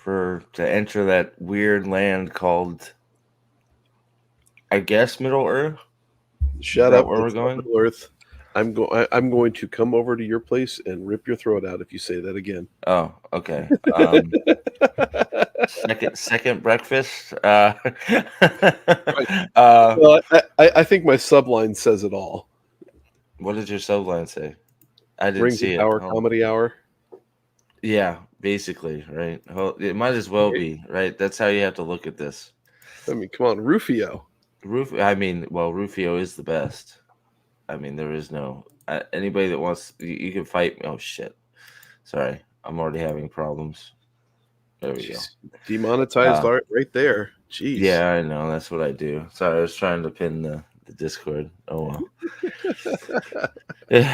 to enter that weird land called, I guess, Middle Earth. Is Shut that up. where we're It's not going? Middle Earth. I'm going to come over to your place and rip your throat out if you say that again. Oh, okay. Second breakfast. Right. Uh, Well, I think my subline says it all. what did your subline say? I didn't Rings of see it. Power Oh, Comedy Hour. yeah, basically, right. Well, it might as well Okay. be, right. That's how you have to look at this. I mean, come on, Rufio. I mean, well, Rufio is the best. I mean, there is no anybody that wants. You can fight. Oh shit! Sorry, I'm already having problems. There we go. Jeez. Demonetized Uh, art right there. Jeez. yeah, I know. That's what I do. Sorry, I was trying to pin the Discord. Oh well.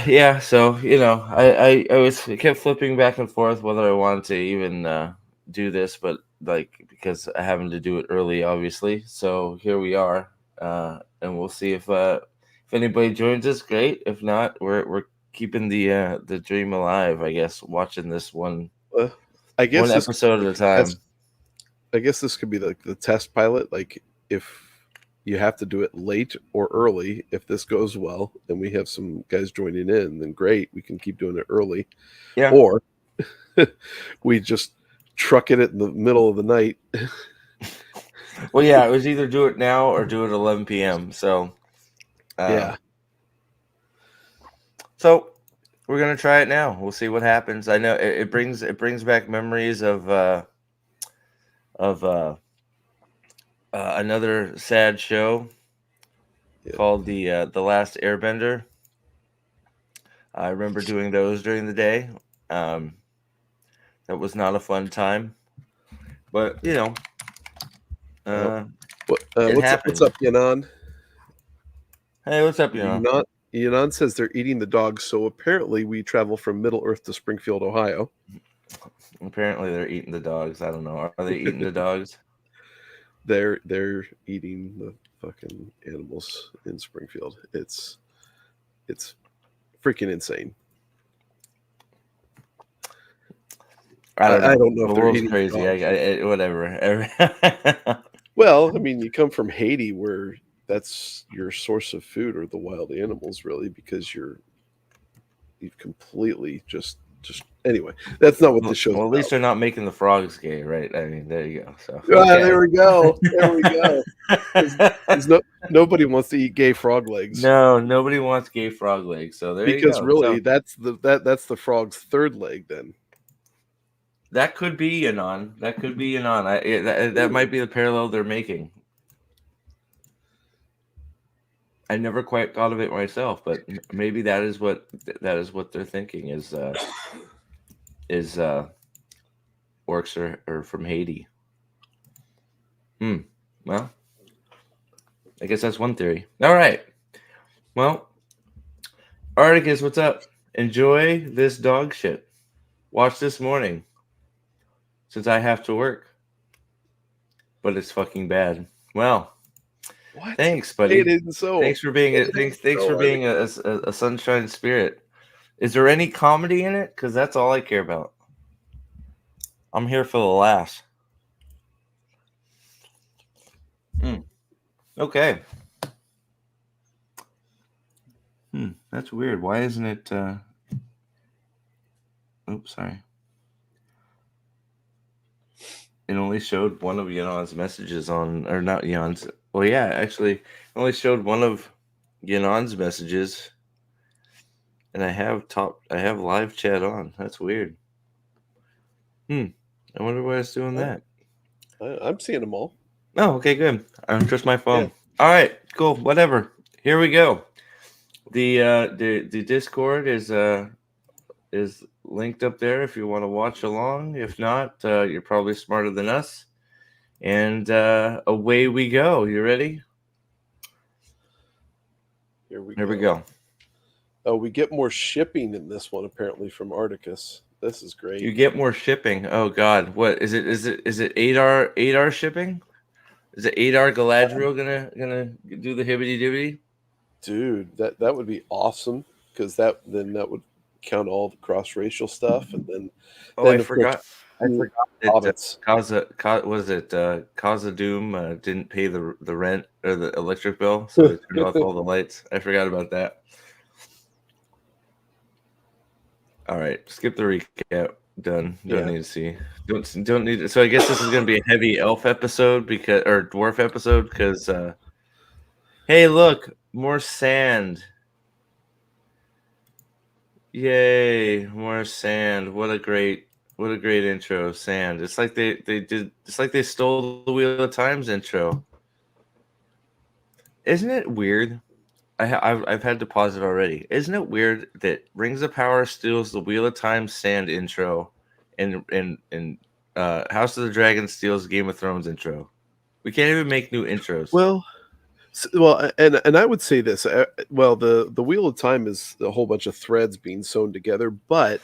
Yeah. So I kept flipping back and forth whether I wanted to even do this, but like because I having to do it early, obviously. So here we are, and we'll see if anybody joins us. Great. If not, we're keeping the dream alive. I guess watching this Uh, I one guess this could episode be at a like the time. test. I guess this could be like the test pilot. Like if you have to do it late or early, if this goes well and we have some guys joining in, then great, we can keep doing it early. Yeah. Or we just truck it in the middle of the night. Well, yeah. It was either do it now or do it at 11 p.m. Uh, Yeah. so we're gonna try it now. We'll see what happens. I know it brings back memories of another sad show Yeah. called the Last Airbender. I remember doing those during the day. Um, that was not a fun time, but Well, uh, what, it what's happened. up, Yanan? Hey, what's up, Yanan says they're eating the dogs. So apparently, we travel from Middle Earth to Springfield, Ohio. Apparently, they're eating the dogs. I don't know. Are they eating the dogs? They're eating the fucking animals in Springfield. It's freaking insane. I don't I know. don't know The if they're world's eating the crazy. dogs. Whatever. Well, I mean, you come from Haiti, where that's your source of food, or the wild animals, really, because you've completely just anyway. That's not what the show's Well, at least about. they're not making the frogs gay, right? I mean, there you go. So Ah, okay. there we go. There we go. Because nobody wants to eat gay frog legs, No, nobody wants gay frog legs. So there you because go. really So that's the frog's third leg. Then that could be Anon. That could be Anon. That might be the parallel they're making. I never quite thought of it myself, but maybe that is what they're thinking is orcs are from Haiti. Hmm. Well, I guess that's one theory. All right. Well, Articus, what's up? Enjoy this dog shit. Watch this morning, since I have to work, but it's fucking bad. Well, what? thanks, It buddy. isn't so. Thanks for being It a thanks. isn't Thanks for so, being Articus. a sunshine spirit. Is there any comedy in it? Because that's all I care about. I'm here for the laughs. Hmm. Okay. That's weird. Why isn't it? Oops, sorry. It only showed one of Yanon's messages on, or not Yanon's. Well, yeah, actually, it only showed one of Yanon's messages, and I have live chat on. That's weird. Hmm. I wonder why it's doing Oh, that. I'm seeing them all. Oh, okay, good. I'm just my Yeah. phone. All right, cool. Whatever. Here we go. The Discord is linked up there if you want to watch along. If not, you're probably smarter than us. And away we go. You ready? Here we Here we go. go. Oh, we get more shipping in this one apparently from Articus. This is You great. get more shipping. Oh God, what is it? Is it 8R shipping? Is it 8R Galadriel gonna do the hibbity dibbity? Dude, that would be awesome, because that would count all the cross racial stuff, and Oh, I then of course forgot. I forgot that hobbits. was it Kaza Doom didn't pay the rent or the electric bill, so they turned off all the lights. I forgot about that. All right, skip the recap. Done. Don't Yeah. need to see. Don't need. So I guess this is gonna be a heavy elf episode or dwarf episode because hey, look, more sand. Yay, more sand. What a great intro, sand. It's like they stole the Wheel of Time's intro. Isn't it weird? I've had to pause it already. Isn't it weird that Rings of Power steals the Wheel of Time sand intro, and House of the Dragon steals Game of Thrones intro? We can't even make new intros. Well, and I would say this. Well, the Wheel of Time is a whole bunch of threads being sewn together, but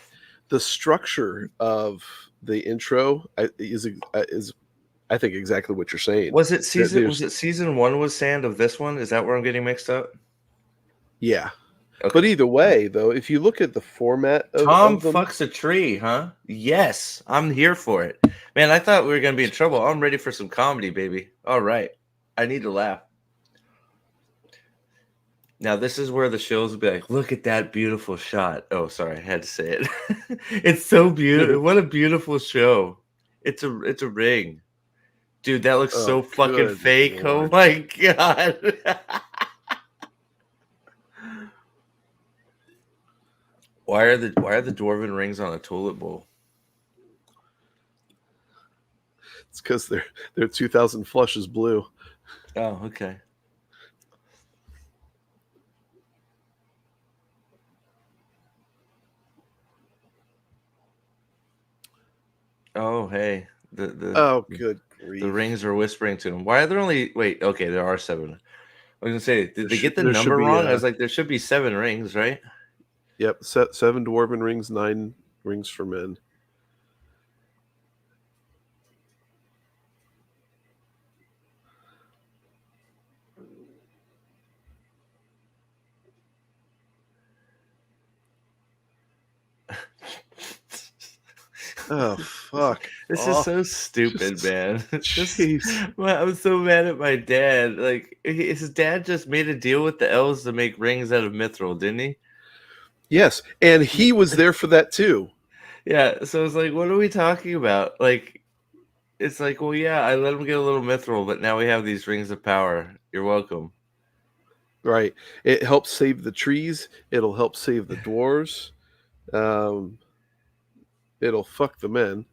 the structure of the intro is I think exactly what you're saying. Was it There's season one was sand of this one? Is that where I'm getting mixed up? yeah, Okay. but either way, though, if you look at the format Tom of them, fucks a tree, huh? Yes, I'm here for it. Man, I thought we were gonna be in trouble. I'm ready for some comedy, baby. All right. I need to laugh. Now this is where the shows will be like, look at that beautiful shot. Oh, sorry, I had to say it. It's so beautiful. What a beautiful show. It's a ring. Dude, that looks so fucking good fake. Lord. Oh my god. Why are the dwarven rings on a toilet bowl? It's because they're 2,000 flushes blue. Oh, okay. Oh, hey. Oh, good grief. The rings are whispering to him. Why are there only wait, okay, there are 7. I was gonna say, did they get the there should number be, wrong? I was like, there should be 7 rings, right? Yep, 7 dwarven rings, 9 rings for men. Oh fuck! This is so stupid, man. Jeez. I'm so mad at my dad. Like his dad just made a deal with the elves to make rings out of mithril, didn't he? Yes, and he was there for that too. Yeah. So it's like, what are we talking about? Like, it's like, well, yeah, I let him get a little mithril, but now we have these rings of power. You're welcome. Right. It helps save the trees. It'll help save the dwarves. It'll fuck the men.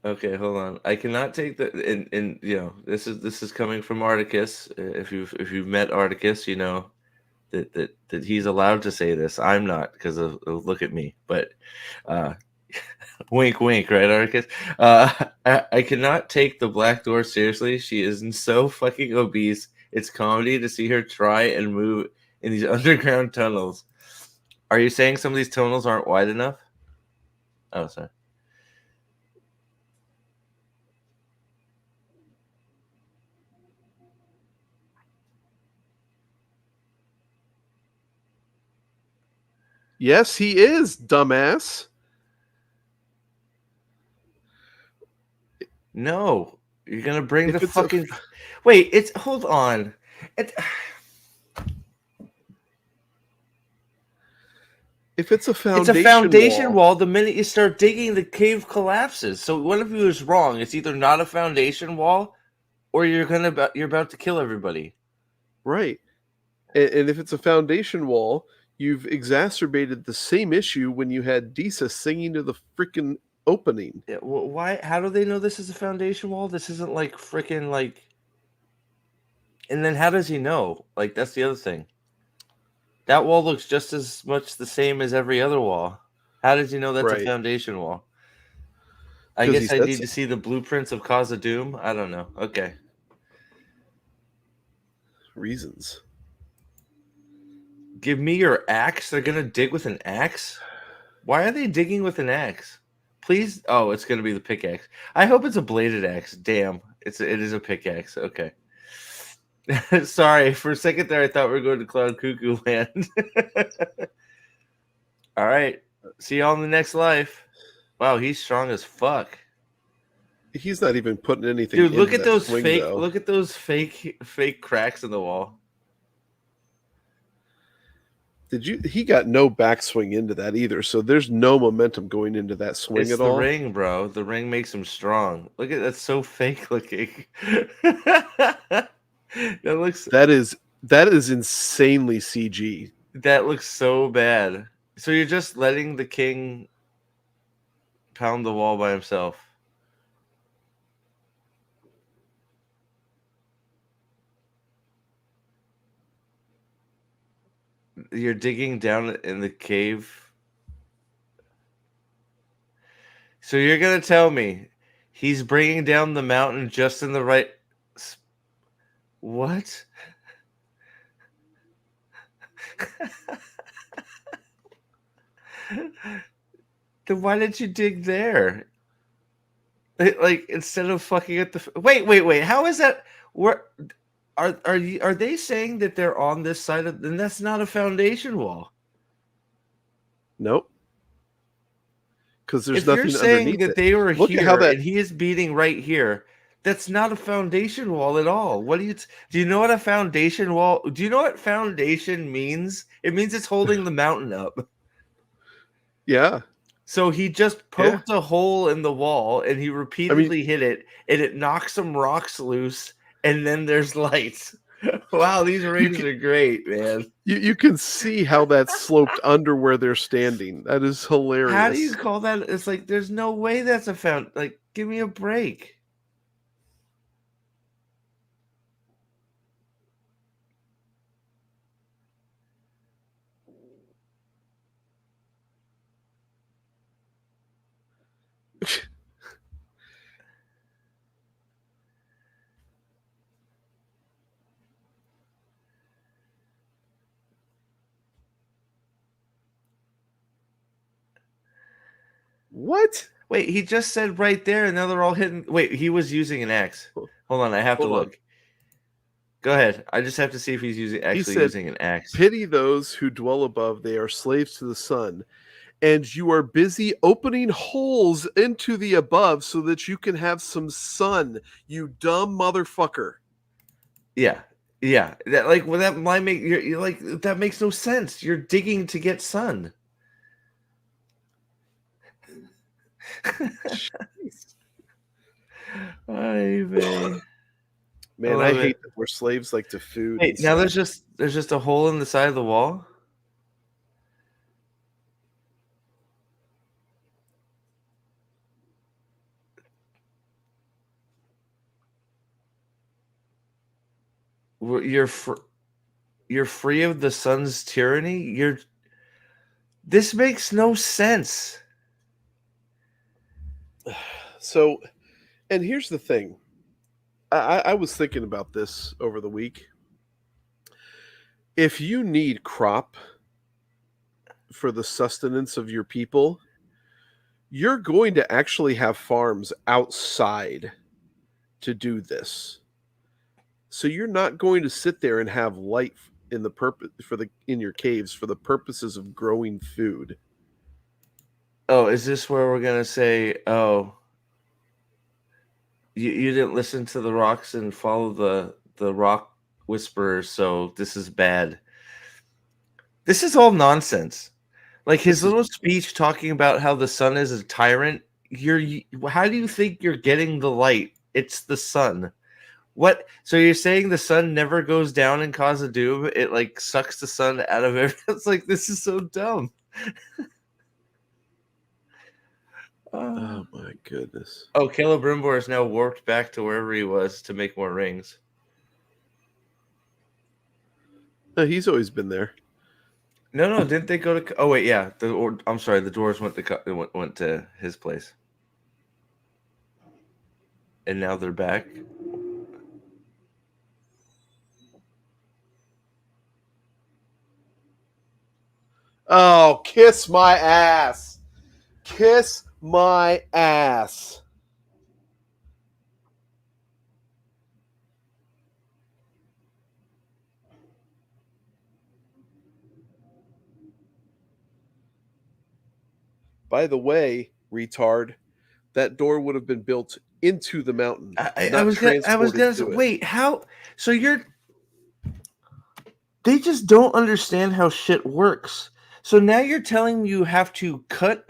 Okay, hold on. I cannot take the and you know this is coming from Articus. If you've met Articus, you know that he's allowed to say this. I'm not because of look at me. But wink, wink, right, Articus? I cannot take the Black Door seriously. She is so fucking obese. It's comedy to see her try and move in these underground tunnels. Are you saying some of these tunnels aren't wide enough? Oh, sorry. Yes, he is, dumbass. No, you're gonna bring the fucking. Wait, it's hold on. If it's a foundation, wall, the minute you start digging, the cave collapses. So one of you is wrong. It's either not a foundation wall, or you're about to kill everybody. Right. And if it's a foundation wall, you've exacerbated the same issue when you had Disa singing to the freaking opening. Yeah, why? How do they know this is a foundation wall? This isn't like freaking like. And then how does he know? Like that's the other thing. That wall looks just as much the same as every other wall. How does he know that's a foundation wall? I guess I need to see the blueprints of Cause of Doom. I don't know. Okay. Reasons. Give me your axe. They're gonna dig with an axe. Why are they digging with an axe? Please. Oh, it's gonna be the pickaxe. I hope it's a bladed axe. Damn, it is a pickaxe. Okay. Sorry, for a second there, I thought we were going to Cloud Cuckoo Land. All right. See y'all in the next life. Wow, he's strong as fuck. He's not even putting anything Dude, into that swing, though. look at those fake cracks in the wall. He got no backswing into that either, so there's no momentum going into that swing It's at the all. ring, bro. The ring makes him strong. Look at that's so fake looking. that looks That is insanely CG. that looks so bad. So you're just letting the king pound the wall by himself. You're digging down in the cave. So you're gonna tell me he's bringing down the mountain just in the right. What? Then why did you dig there? Like instead of fucking at the wait. How is that? Where are they saying that they're on this side of? Then that's not a foundation wall. Nope. Because there's If you're nothing saying underneath that it. they were Look at how here that. and he is beating right here, that's not a foundation wall at all. What do you know what a foundation wall? Do you know what foundation means? It means it's holding the mountain up. Yeah, So he just yeah. poked a hole in the wall and he I mean, repeatedly hit it and it knocks some rocks loose and then there's lights. Wow, these you rings can are great, man. you can see how that's sloped under where they're standing. That is How do you hilarious. call that? It's like there's no way that's a found. Like, give me a break. What? Wait, he just said right there, and now they're all hitting. Wait, he was using an axe. Hold on, I have to Hold on. look. Go ahead. I just have to see if he's He actually said, using an axe. "Pity those who dwell above; they are slaves to the sun. And you are busy opening holes into the above so that you can have some sun, you dumb motherfucker." Yeah, yeah. That like well, that might make you're like that makes no sense. You're digging to get sun. Jeez. Ay vey. I Man, I love it. hate that we're slaves like to food and Wait, now stuff. there's just a hole in the side of the wall. You're you're free of the sun's tyranny. You're this makes no sense. So, and here's the thing. I was thinking about this over the week. If you need crop for the sustenance of your people, you're going to actually have farms outside to do this. So you're not going to sit there and have light in the purpose for the in your caves for the purposes of growing food. Oh, is this where we're gonna say, oh, you didn't listen to the rocks and follow the rock whisperers, so this is bad. This is all nonsense. Like his This is little speech talking about how the sun is a tyrant. How do you think you're getting the light? It's the sun. What? So you're saying the sun never goes down and causes doom? It like sucks the sun out of it. It's like this is so dumb. oh my goodness. Oh, Caleb Brimbor is now warped back to wherever he was to make more rings. No, he's always been there. No, didn't they go to? Oh wait, yeah. I'm sorry, the dwarves went to his place, and now they're back. Oh, kiss my ass. Kiss my ass. By the way, retard, that door would have been built into the mountain, I not was transported gonna say, to it. wait, how? So they just don't understand how shit works. So now you're telling me you have to cut.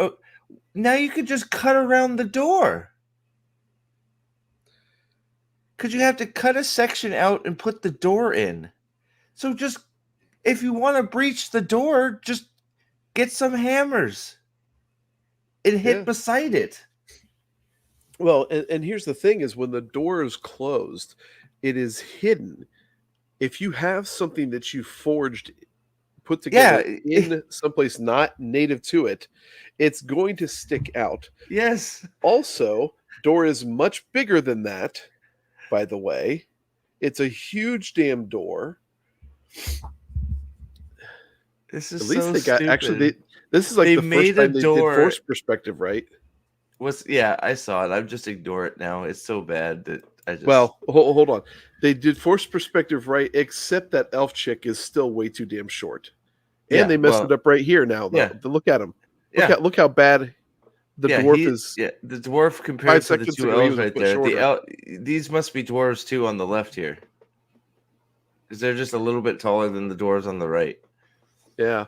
Now you could just cut around the door. Because you have to cut a section out and put the door in. So just, if you want to breach the door, just get some hammers and hit Yeah. beside it. Well, and here's the thing: is when the door is closed, it is hidden. If you have something that you forged, put Yeah. together in someplace not native to it, it's going to stick out. Yes. Also, door is much bigger than that, by the way. It's a huge damn door. This At is least so they got actually stupid. this is like They the first made a time they did door. force perspective, right? Yeah, I saw it. I'm just ignore it now. It's so bad that I just. Well, hold on. They did force perspective right, except that elf chick is still way too damn short. And Yeah. they messed Well. it up right here now, though. Yeah. Look at him. Yeah. Look how bad the Yeah. dwarf is. The dwarf 5 compared to the seconds two ago, he elves was a right foot there. shorter. These must be dwarves too on the left here. Because they're just a little bit taller than the dwarves on the right. Yeah.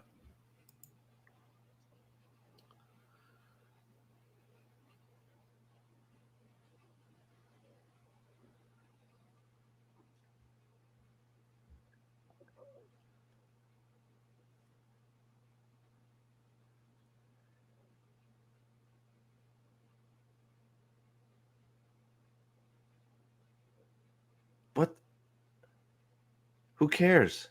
What? Who cares?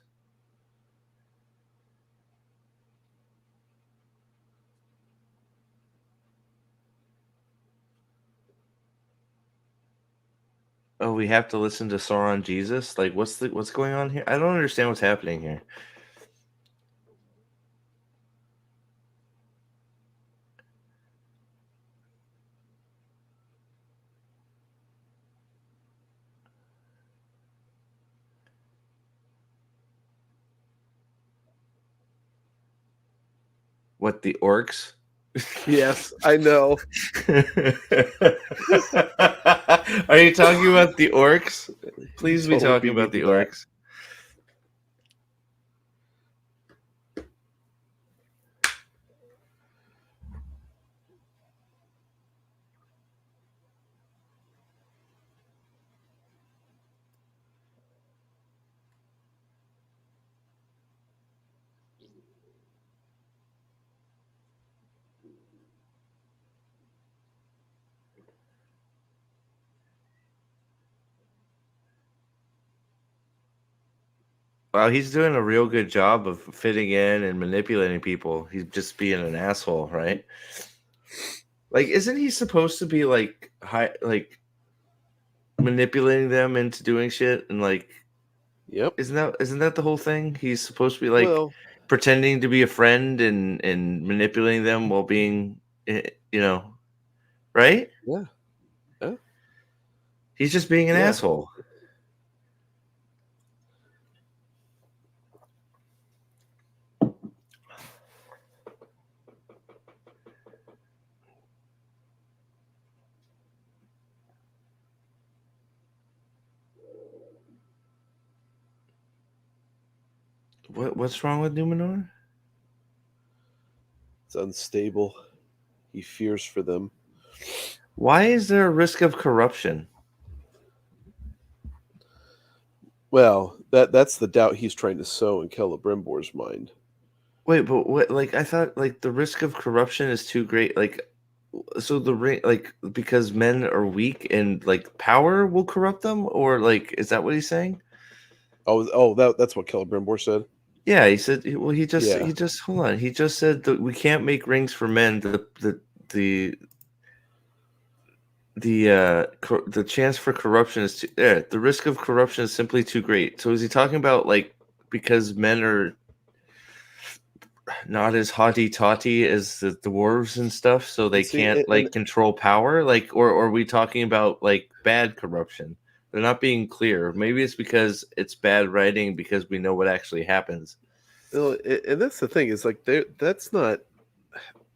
Oh, we have to listen to Sauron Jesus? Like, what's going on here? I don't understand what's happening here. What, the orcs? Yes, I know. Are you talking about the orcs? Please be Totally talking beat me about the to that. orcs. Wow, he's doing a real good job of fitting in and manipulating people. He's just being an asshole, right? Like, isn't he supposed to be like manipulating them into doing shit and like Yep. isn't that the whole thing? He's supposed to be like Well, pretending to be a friend and manipulating them while being, right? yeah. Yeah. He's just being an Yeah. asshole. What's wrong with Numenor? It's unstable. He fears for them. Why is there a risk of corruption? Well, that's the doubt he's trying to sow in Celebrimbor's mind. Wait, but what? Like, I thought like the risk of corruption is too great. Like, so like because men are weak and like power will corrupt them, or like is that what he's saying? That's what Celebrimbor said. Yeah, he said. Well, Yeah. he just hold on. He just said that we can't make rings for men. The the chance for corruption is the risk of corruption is simply too great. So is he talking about like because men are not as haughty taughty as the dwarves and stuff, so they See, can't and like control power? Like, or are we talking about like bad corruption? They're not being clear. Maybe it's because it's bad writing because we know what actually happens. and that's the thing is like that's not.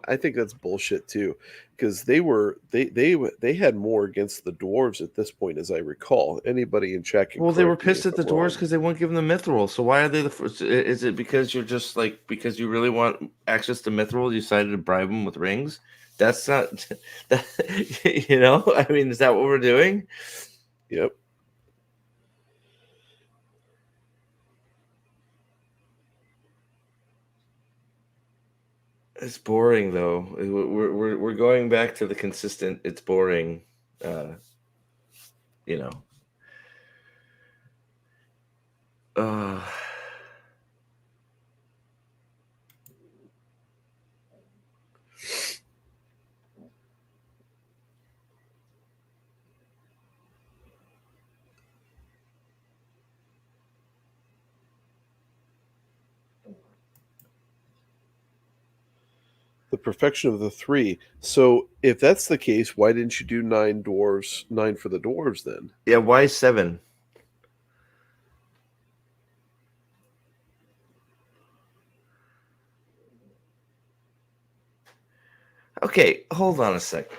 I think that's bullshit too, because they had more against the dwarves at this point, as I recall. Anybody in chat can Well, they were correct me pissed if at the I'm doors wrong. because they won't give them the mithril. So why are they the first? Is it because you're just like because you really want access to mithril? You decided to bribe them with rings. That's not that. You know, I mean, is that what we're doing? Yep. It's boring though. We're going back to the consistent. It's boring. Uh, you know. Uh, The perfection of the three. So if that's the case, why didn't you do 9 dwarves, 9 for the dwarves then? yeah. Why 7? Okay, hold on a sec.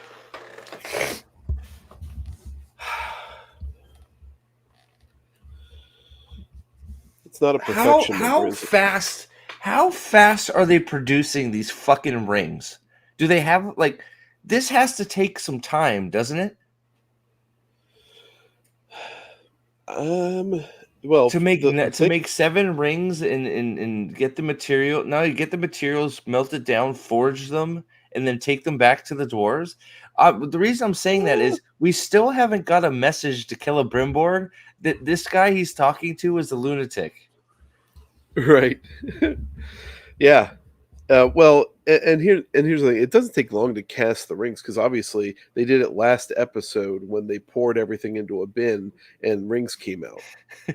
It's not a How perfection number, how is it? fast how fast are they producing these fucking rings? Do they have like this has to take some time, doesn't it? Well, To make the to thing, make 7 rings and get the material. Now you get the materials, melt it down, forge them, and then take them back to the dwarves. The reason I'm saying that uh, is we still haven't got a message to Celebrimbor that this guy he's talking to is a lunatic. right? Yeah. Well, and here's the thing: it doesn't take long to cast the rings because obviously they did it last episode when they poured everything into a bin and rings came out.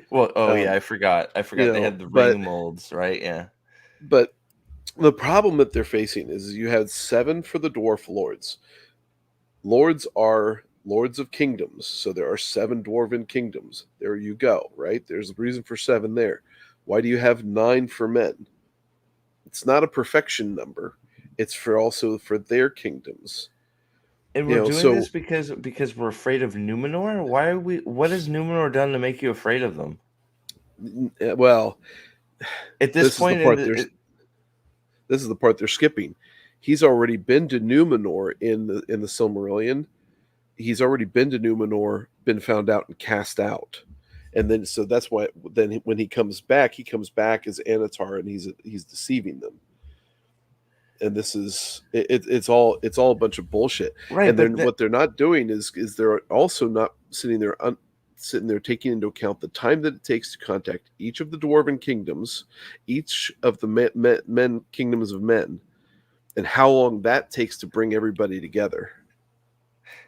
Well, oh yeah, Um, I forgot. I you forgot they know, had the but ring molds, right? Yeah. but the problem that they're facing is you had 7 for the dwarf lords. Lords are lords of kingdoms, so there are 7 dwarven kingdoms. There you go, right? There's a reason for 7 there. Why do you have 9 for men? It's not a perfection number. It's for also for their kingdoms. And You we're know, doing this so because we're afraid of Numenor? Why are we what has Numenor done to make you afraid of them? well, At this this is the point in part the this is the part they're skipping. He's already been to Numenor in the Silmarillion. He's already been to Numenor, been found out and cast out. And then so that's why then when he comes back as Anatar and he's deceiving them. And this is it's all a bunch of bullshit. right, And but then what they're not doing is they're also not sitting there taking into account the time that it takes to contact each of the dwarven kingdoms, each of the men kingdoms of men, and how long that takes to bring everybody together.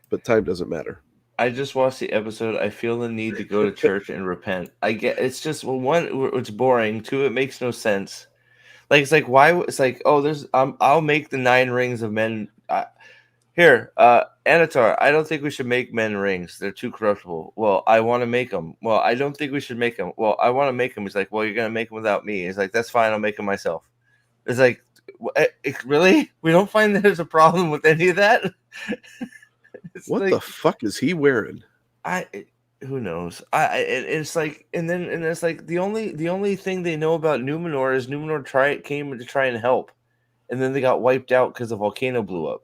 But time doesn't matter. I just watched the episode. I feel the need to go to church and repent. I get it's just well, one, it's boring. Two, it makes no sense. Like it's like why? It's like oh, there's I'll make the 9 rings of men. Here, Anatar. I don't think we should make men rings. They're too corruptible. Well, I want to make them. Well, I don't think we should make them. Well, I want to make them. He's like, well, you're gonna make them without me. He's like, that's fine. I'll make them myself. It's like, really? We don't find there's a problem with any of that. It's What the like fuck is he wearing? who knows? It's like and it's like the only thing they know about Numenor is Numenor came to try and help, and then they got wiped out because the volcano blew up.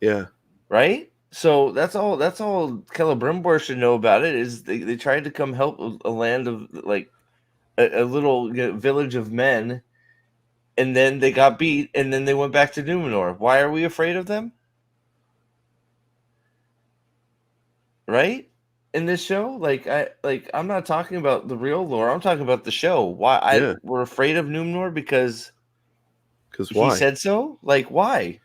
Yeah. Right. So that's all Celebrimbor should know about it is they tried to come help a land of like a little village of men, and then they got beat, and then they went back to Numenor. Why are we afraid of them? Right? In this show, I'm not talking about the real lore. I'm talking about the show. Why Yeah. we're afraid of Numenor because Because he why? said so? Like why?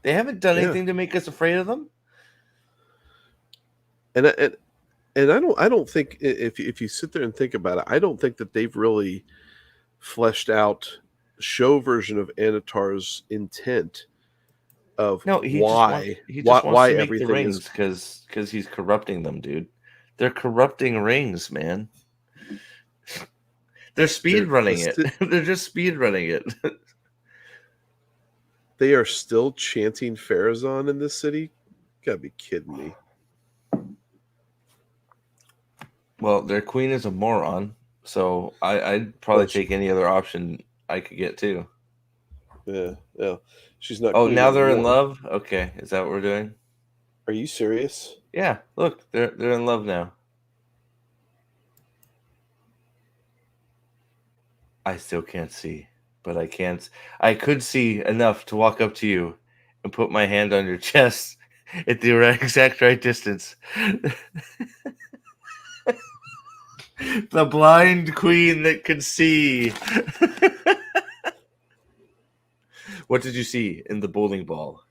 They haven't done Yeah. anything to make us afraid of them. And I don't think if you sit there and think about it, I don't think that they've really fleshed out show version of Anatar's intent of No, he just wants why to make the everything is. rings because he's corrupting them, dude. They're corrupting rings, man. They're speed They're running it. They're just speed running it. They are still chanting Farazan in this city? Gotta be kidding me. Well, their queen is a moron, so I'd probably Well, take any other option I could get too. yeah. She's not Oh, queen now they're in anymore. love? Okay, is that what we're doing? Are you serious? Yeah, look, they're in love now. I still can't see, but I can't. I could see enough to walk up to you and put my hand on your chest at the exact right distance. The blind queen that could see. What did you see in the bowling ball?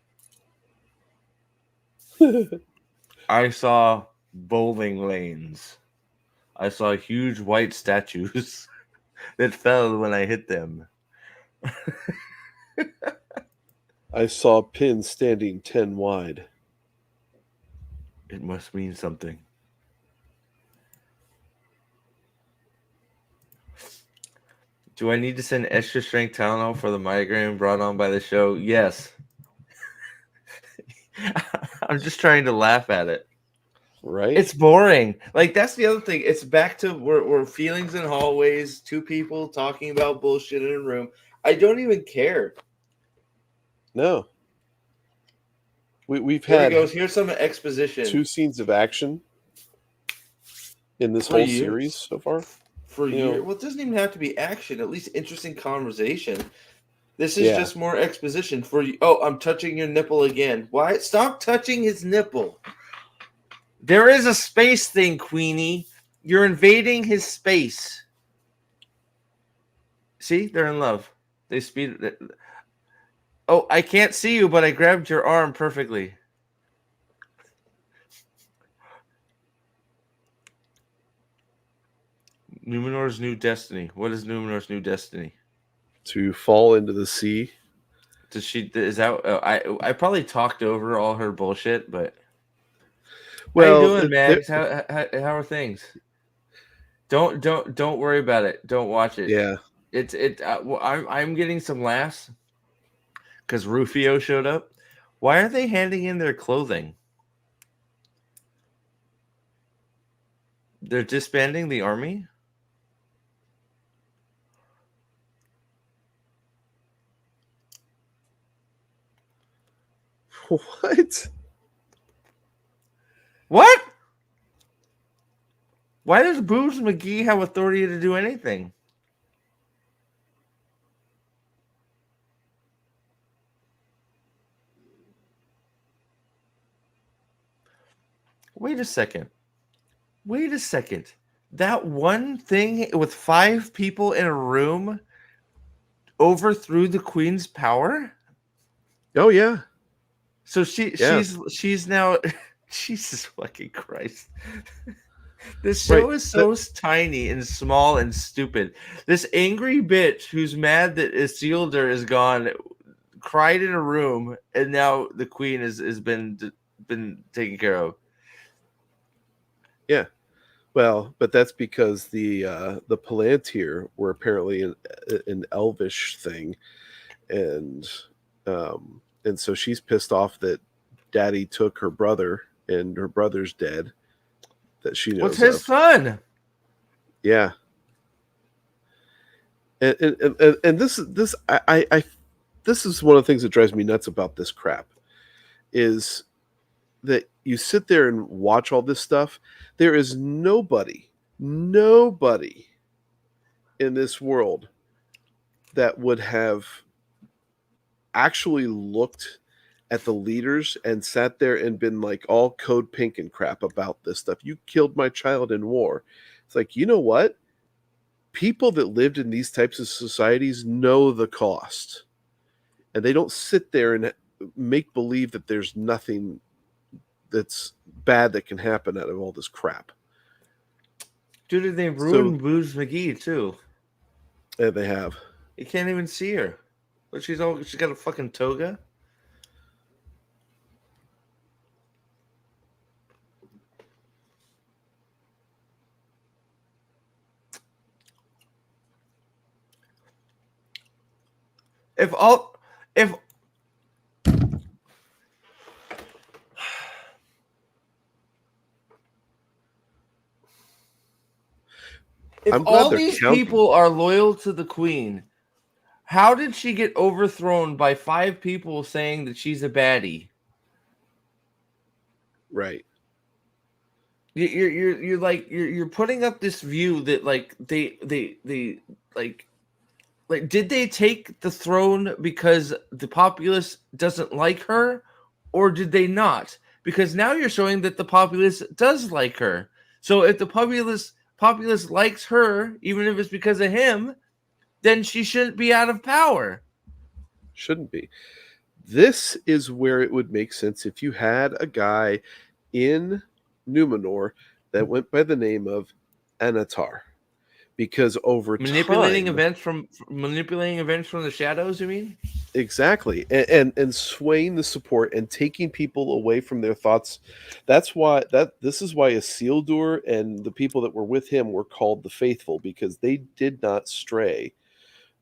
I saw bowling lanes. I saw huge white statues that fell when I hit them. I saw pins standing 10 wide. It must mean something. Do I need to send extra strength Tylenol for the migraine brought on by the show? Yes. I'm just trying to laugh at it. Right? It's boring. Like that's the other thing. It's back to we're feelings in hallways, two people talking about bullshit in a room. I don't even care. No. We've There he had goes. Here's some exposition 2 scenes of action in this for whole series years. so far. For You know, years. Well, it doesn't even have to be action. At least interesting conversation. This is yeah. just more exposition for you. Oh, I'm touching your nipple again. Why? Stop touching his nipple. There is a space thing, Queenie. You're invading his space. See, they're in love. They speed. Oh, I can't see you, but I grabbed your arm perfectly. Numenor's new destiny. What is Numenor's new destiny? To fall into the sea. Does she? Is that? I probably talked over all her bullshit, but how you Well, doing, Mags? How are things? Don't worry about it. Don't watch it. yeah. It's. Well, I'm getting some laughs because Rufio showed up. Why are they handing in their clothing? They're disbanding the army? What? What? Why does Boobs McGee have authority to do anything? Wait a second. Wait a second. That one thing with 5 people in a room overthrew the queen's power? Oh yeah. So Yeah. she's now Jesus fucking Christ. This Right. show is That so tiny and small and stupid. This angry bitch who's mad that Isildur is gone cried in a room, and now the queen has been taken care of. yeah. Well, but that's because the Palantir were apparently an elvish thing, and so she's pissed off that Daddy took her brother, and her brother's dead. That she What's knows his of. son? Yeah, and this I this is one of the things that drives me nuts about this crap is that you sit there and watch all this stuff. There is nobody in this world that would have actually looked at the leaders and sat there and been like all code pink and crap about this stuff. You killed my child in war. It's like, you know what? People that lived in these types of societies know the cost. And they don't sit there and make believe that there's nothing that's bad that can happen out of all this crap. Dude, they So ruined Boobs McGee too. they have. You can't even see her. But she's got a fucking toga. If all if If I'm glad all they're these counting. people are loyal to the queen, how did she get overthrown by 5 people saying that she's a baddie? Right. You're like you're putting up this view that like they like did they take the throne because the populace doesn't like her, or did they not? Because now you're showing that the populace does like her. So if the populace likes her, even if it's because of him, then she shouldn't be out of power. Shouldn't be. This is where it would make sense if you had a guy in Numenor that went by the name of Anatar. Because over Manipulating time, events from the shadows, you mean? exactly, and swaying the support and taking people away from their thoughts. That's why this is why Isildur and the people that were with him were called the faithful, because they did not stray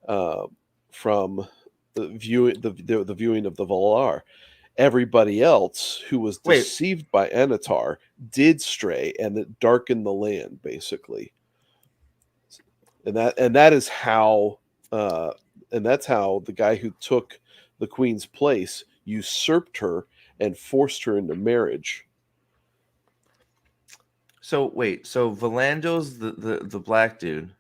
uh, from the viewing of the Valar. Everybody else who was Wait, deceived by Anatar did stray, and it darkened the land basically. And that is how uh, and that's how the guy who took the queen's place usurped her and forced her into marriage. so Valando's the black dude.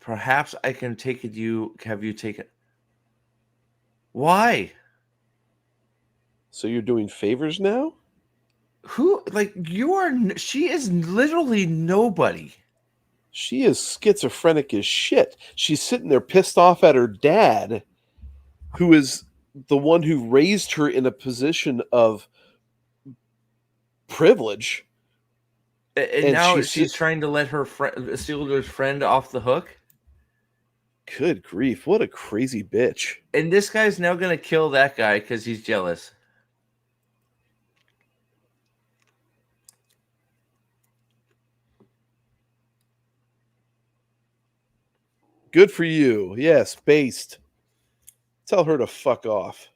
Perhaps I can take it. You have you taken? Why? So you're doing favors now? Who like you are? She is literally nobody. She is schizophrenic as shit. She's sitting there pissed off at her dad, who is the one who raised her in a position of privilege. And And now she's she's trying to let her friend, Isildur's friend, off the hook. good grief, what a crazy bitch. And this guy's now gonna kill that guy because he's jealous. Good for you. Yes, based. Tell her to fuck off.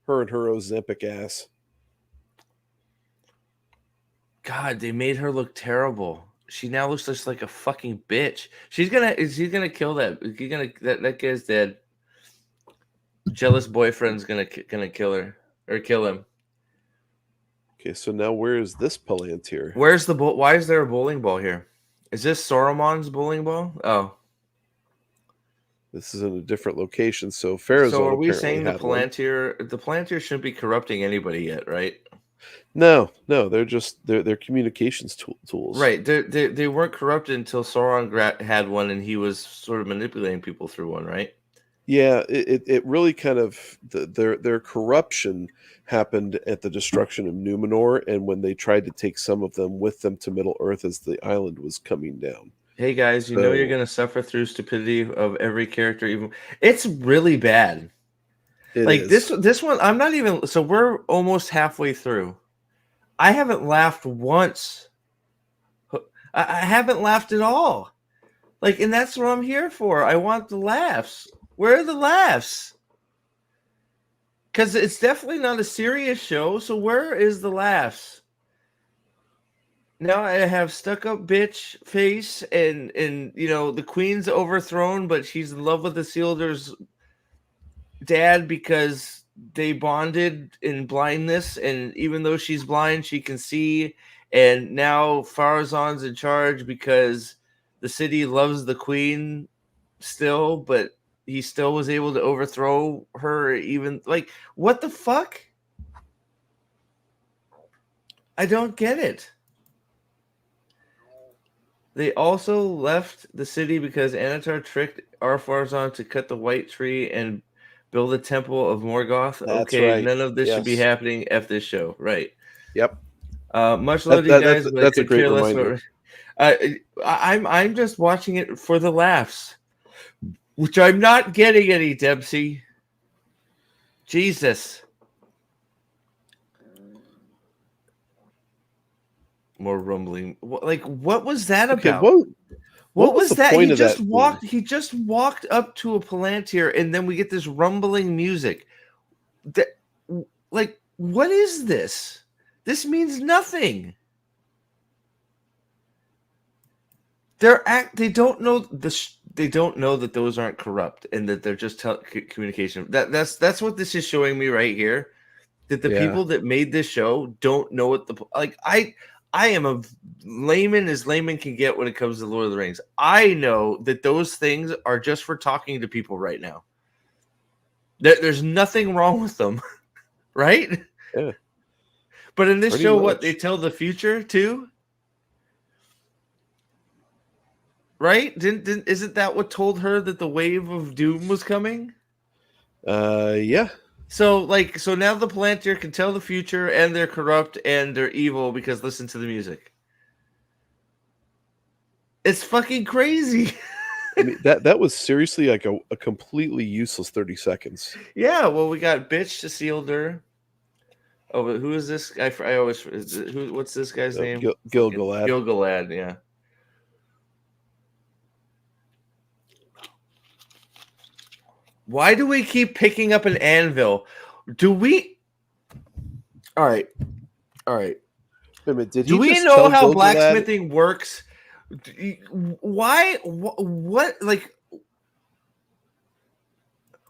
Her and her Ozempic ass. God, they made her look terrible. She now looks just like a fucking bitch. She's gonna kill that. He's gonna that guy's dead. Jealous boyfriend's gonna kill her or kill him. Okay, so now where is this Palantir? Where's the bowl? Why is there a bowling ball here? Is this Saruman's bowling ball? Oh, This is in a different location. So so Farazone are we apparently saying the had one. Palantir shouldn't be corrupting anybody yet, right? No, they're just they're communications tools. Right. They weren't corrupted until Sauron had one, and he was sort of manipulating people through one, right? Yeah, it really kind of their corruption happened at the destruction of Numenor, and when they tried to take some of them with them to Middle Earth as the island was coming down. Hey guys, you know you're So gonna suffer through stupidity of every character. Even it's really bad. it Like is. this one, I'm not even. So we're almost halfway through. I haven't laughed once. I haven't laughed at all. Like, and that's what I'm here for. I want the laughs. Where are the laughs? Because it's definitely not a serious show. So where is the laughs? Now I have stuck up bitch face, and you know the queen's overthrown, but she's in love with Isildur's dad because they bonded in blindness, and even though she's blind, she can see. And now Farazan's in charge because the city loves the queen still, but he still was able to overthrow her. Even like, what the fuck? I don't get it. They also left the city because Anatar tricked Ar-Pharazôn to cut the white tree and build a temple of Morgoth. That's Okay, right. none of this should be Yes. happening. F this show, right? Yep. Much love to you guys, but I That's a could great care less. reminder. I'm just watching it for the laughs, which I'm not getting any, Dempsey. Jesus. More rumbling. Like, what was that Okay, about? what was was the that? point of that thing? He just walked up to a Palantir, and then we get this rumbling music. That, like, what is this? This means nothing. They don't know they don't know that those aren't corrupt and that they're just communication. That's what this is showing me right here. That the Yeah. people that made this show don't know what I am a layman as layman can get when it comes to Lord of the Rings. I know that those things are just for talking to people right now. There's nothing wrong with them, right? Yeah. But in this Pretty show, what much. they tell the future too, right? Didn't isn't that what told her that the wave of doom was coming? Yeah. So now the Palantir can tell the future, and they're corrupt and they're evil because listen to the music. It's fucking crazy. I mean, that was seriously like a completely useless 30 seconds. Yeah, well, we got bitch to Isildur. Oh, but who is this guy? I always what's this guy's name? Gil-galad. Gil-galad, yeah. Why do we keep picking up an anvil? Do we? All right. Wait a minute, did Do he we just know tell how Gil-galad? blacksmithing works? Why? What? Like,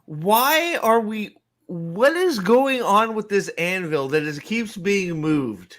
why are we? What is going on with this anvil that it keeps being moved?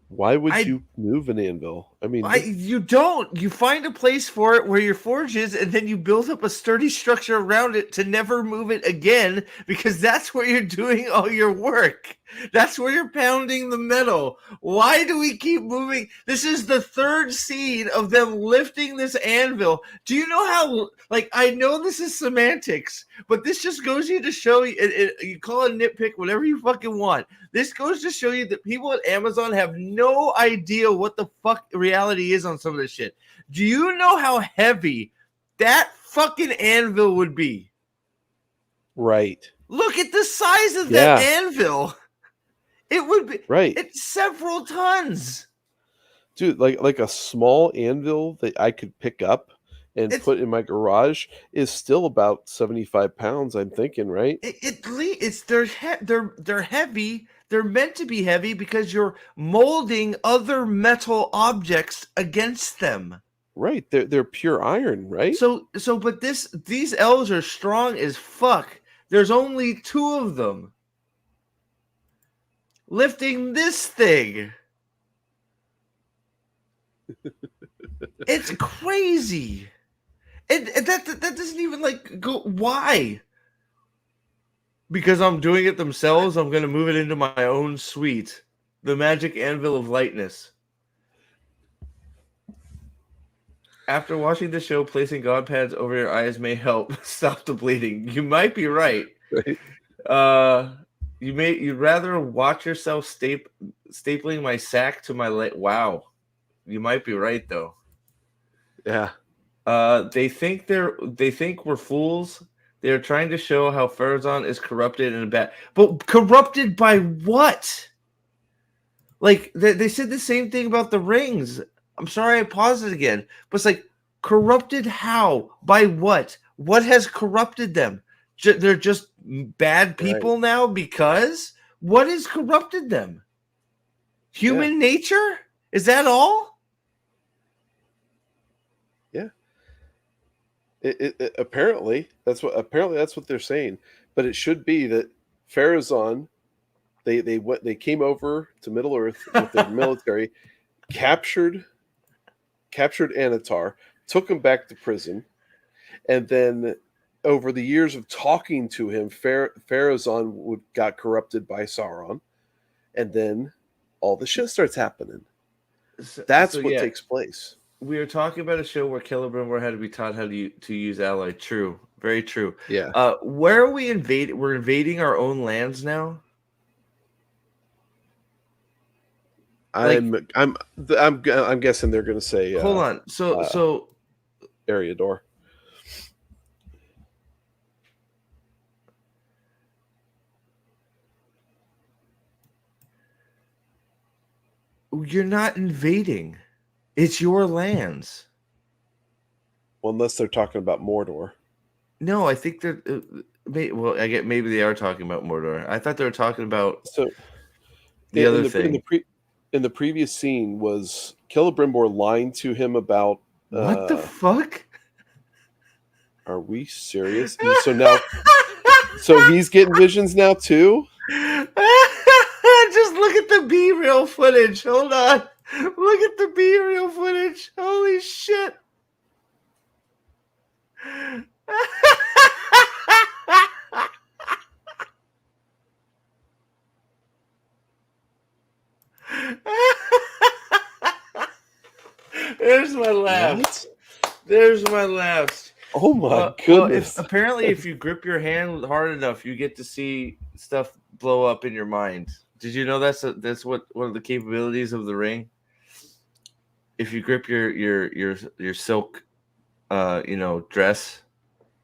Why would you move an anvil? I mean, you don't. You find a place for it where your forge is, and then you build up a sturdy structure around it to never move it again, because that's where you're doing all your work. That's where you're pounding the metal. Why do we keep moving? This is the third scene of them lifting this anvil. Do you know how, like, I know this is semantics, but this just goes you to show you, you call it nitpick, whatever you fucking want. This goes to show you that people at Amazon have no idea what the fuck reality is on some of this shit. Do you know how heavy that fucking anvil would be? right. Look at the size of that anvil. It would be right. It's several tons. Dude, like a small anvil that I could pick up and put in my garage is still about 75 pounds, I'm thinking, right? They're heavy. They're meant to be heavy because you're molding other metal objects against them. Right. They're pure iron, right? But these elves are strong as fuck. There's only 2 of them lifting this thing. It's crazy. And that doesn't even go. Why? Because I'm doing it themselves, I'm going to move it into my own suite. The magic anvil of lightness. After watching the show, placing God pads over your eyes may help stop the bleeding. You might be right. You'd rather watch yourself stapling my sack to my leg. Wow. You might be right though. Yeah. They think we're fools. They're trying to show how Farazan is corrupted and bad. But corrupted by what? Like, they said the same thing about the rings. I'm sorry I paused it again. But it's like, corrupted how? By what? What has corrupted them? They're just bad people now because? What has corrupted them? Human nature? Is that all? Yeah. Apparently that's what they're saying. But it should be that Farazan, they came over to Middle Earth with their military, captured Anatar, took him back to prison, and then over the years of talking to him, Farazan got corrupted by Sauron, and then all the shit starts happening. That's what takes place. We were talking about a show where Celebrimbor had to be taught how to use ally. True, very true. Yeah. Where are we invading? We're invading our own lands now. I'm guessing they're going to say. Hold on. So Eriador. You're not invading. It's your lands. Well, unless they're talking about Mordor. No, I think they're. Well, I get maybe they are talking about Mordor. I thought they were talking about the other thing. in the previous scene was Celebrimbor lying to him about. What the fuck? Are we serious? So now, so he's getting visions now too. Just look at the B-reel footage. Hold on. Look at the B-reel footage. Holy shit. There's my laugh. What? There's my laughs. Oh my goodness! Well, apparently, if you grip your hand hard enough, you get to see stuff blow up in your mind. Did you know that's what one of the capabilities of the ring? If you grip your silk, dress,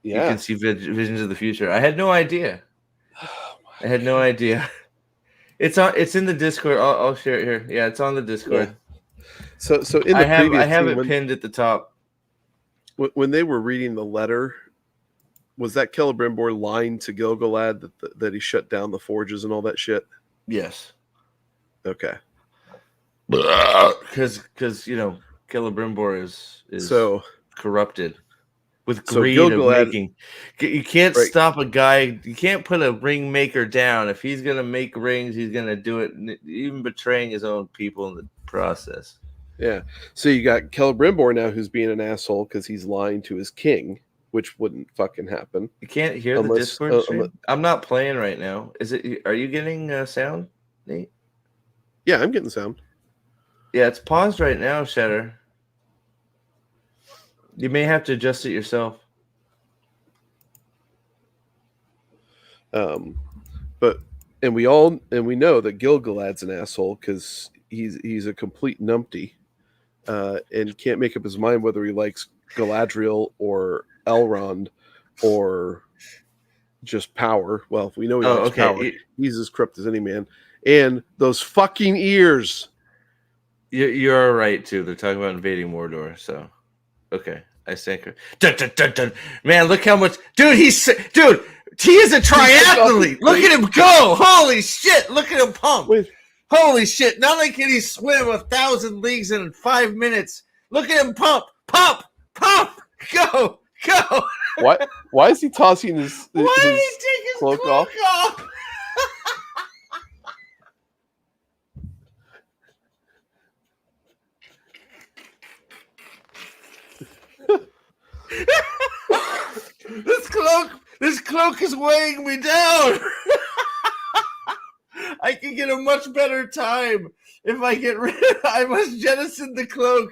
you can see visions of the future. I had no idea. I had no idea. It's in the Discord. I'll share it here. Yeah, it's on the Discord. Yeah. So in the I have it pinned at the top. When they were reading the letter, was that Celebrimbor lying to Gilgalad that he shut down the forges and all that shit? Yes. Okay. Because Celebrimbor is so corrupted with greed of making. You can't stop a guy. You can't put a ring maker down. If he's gonna make rings, he's gonna do it, even betraying his own people in the process. Yeah. So you got Celebrimbor now, who's being an asshole because he's lying to his king, which wouldn't fucking happen. You can't hear the Discord stream? I'm not playing right now. Are you getting sound, Nate? Yeah, I'm getting sound. Yeah, it's paused right now, Shatter. You may have to adjust it yourself. And we know that Gilgalad's an asshole because he's a complete numpty, and can't make up his mind whether he likes Galadriel or Elrond or just power. Well, we know he likes power. He's as corrupt as any man. And those fucking ears. You're right too. They're talking about invading Mordor. So, okay, I think. Dun, dun, dun, dun. Man, look how much, dude. He is a triathlete. Look at him go! Holy shit! Look at him pump. Holy shit! Not only can he swim 1,000 leagues in 5 minutes. Look at him pump, pump, pump. Go. Why is he tossing his cloak off? This cloak is weighing me down. I can get a much better time if I get rid of it. I must jettison the cloak.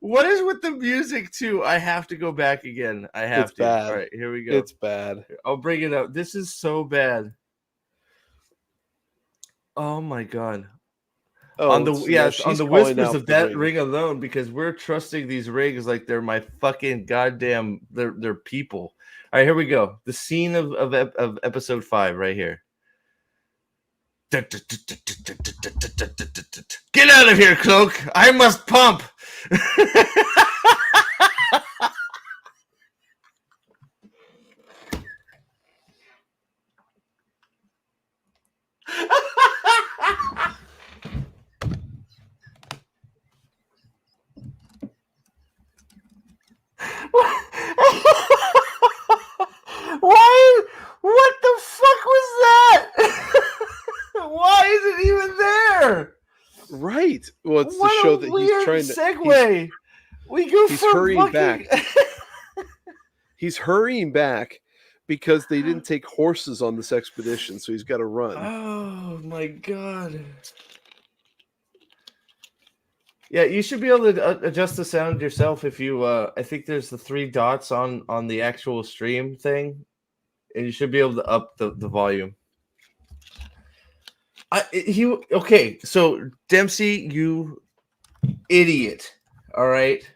What is with the music too? I have to go back again. It's bad. All right, here we go. It's bad. I'll bring it up. This is so bad. Oh my god. On the whispers of that ring alone, because we're trusting these rings like they're my fucking goddamn they're people. All right, here we go. The scene of episode 5 right here. Get out of here, cloak! I must pump. Why? What the fuck was that? Why is it even there? Right. Well, it's to show that he's trying to segue. He's hurrying back. He's hurrying back because they didn't take horses on this expedition, so he's got to run. Oh my god. Yeah, you should be able to adjust the sound yourself if you. I think there's the 3 dots on the actual stream thing, and you should be able to up the volume. Okay, so Dempsey, you idiot! All right,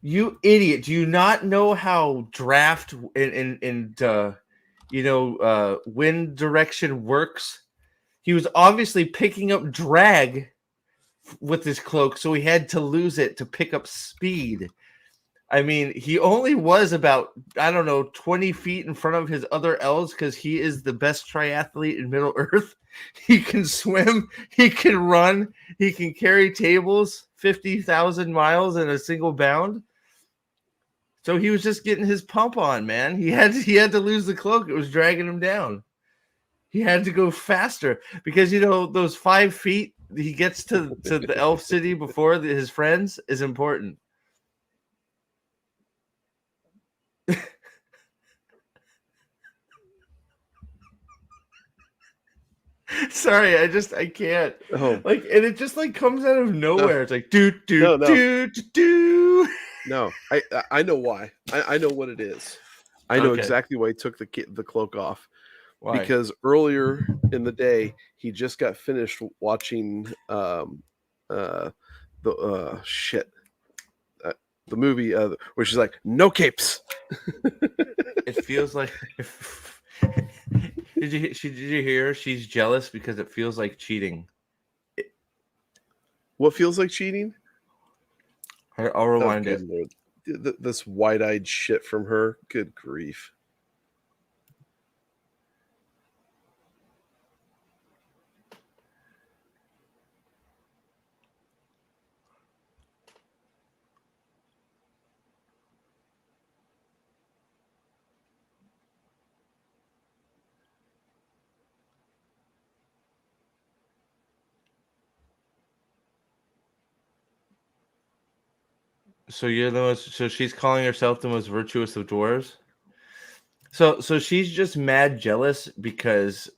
you idiot! Do you not know how draft and wind direction works? He was obviously picking up drag with his cloak, so he had to lose it to pick up speed. I mean, he only was about, I don't know, 20 feet in front of his other elves because he is the best triathlete in Middle Earth. He can swim, he can run, he can carry tables 50,000 miles in a single bound. So he was just getting his pump on, man. He had to lose the cloak. It was dragging him down. He had to go faster because those 5 feet he gets to the elf city before his friends is important. Sorry, I can't. Oh, Like, and it just like comes out of nowhere. no, It's like do no, do no, do do do. no. I know why. I know what it is. I know Okay, exactly why he took the cloak off. why? Because earlier in the day he just got finished watching the shit the movie where she's like, no capes. It feels like. Did you hear? She's jealous because it feels like cheating. What feels like cheating? I'll Oh, rewind good it. lord. This wide-eyed shit from her. Good grief. So she's calling herself the most virtuous of dwarves. So she's just mad jealous because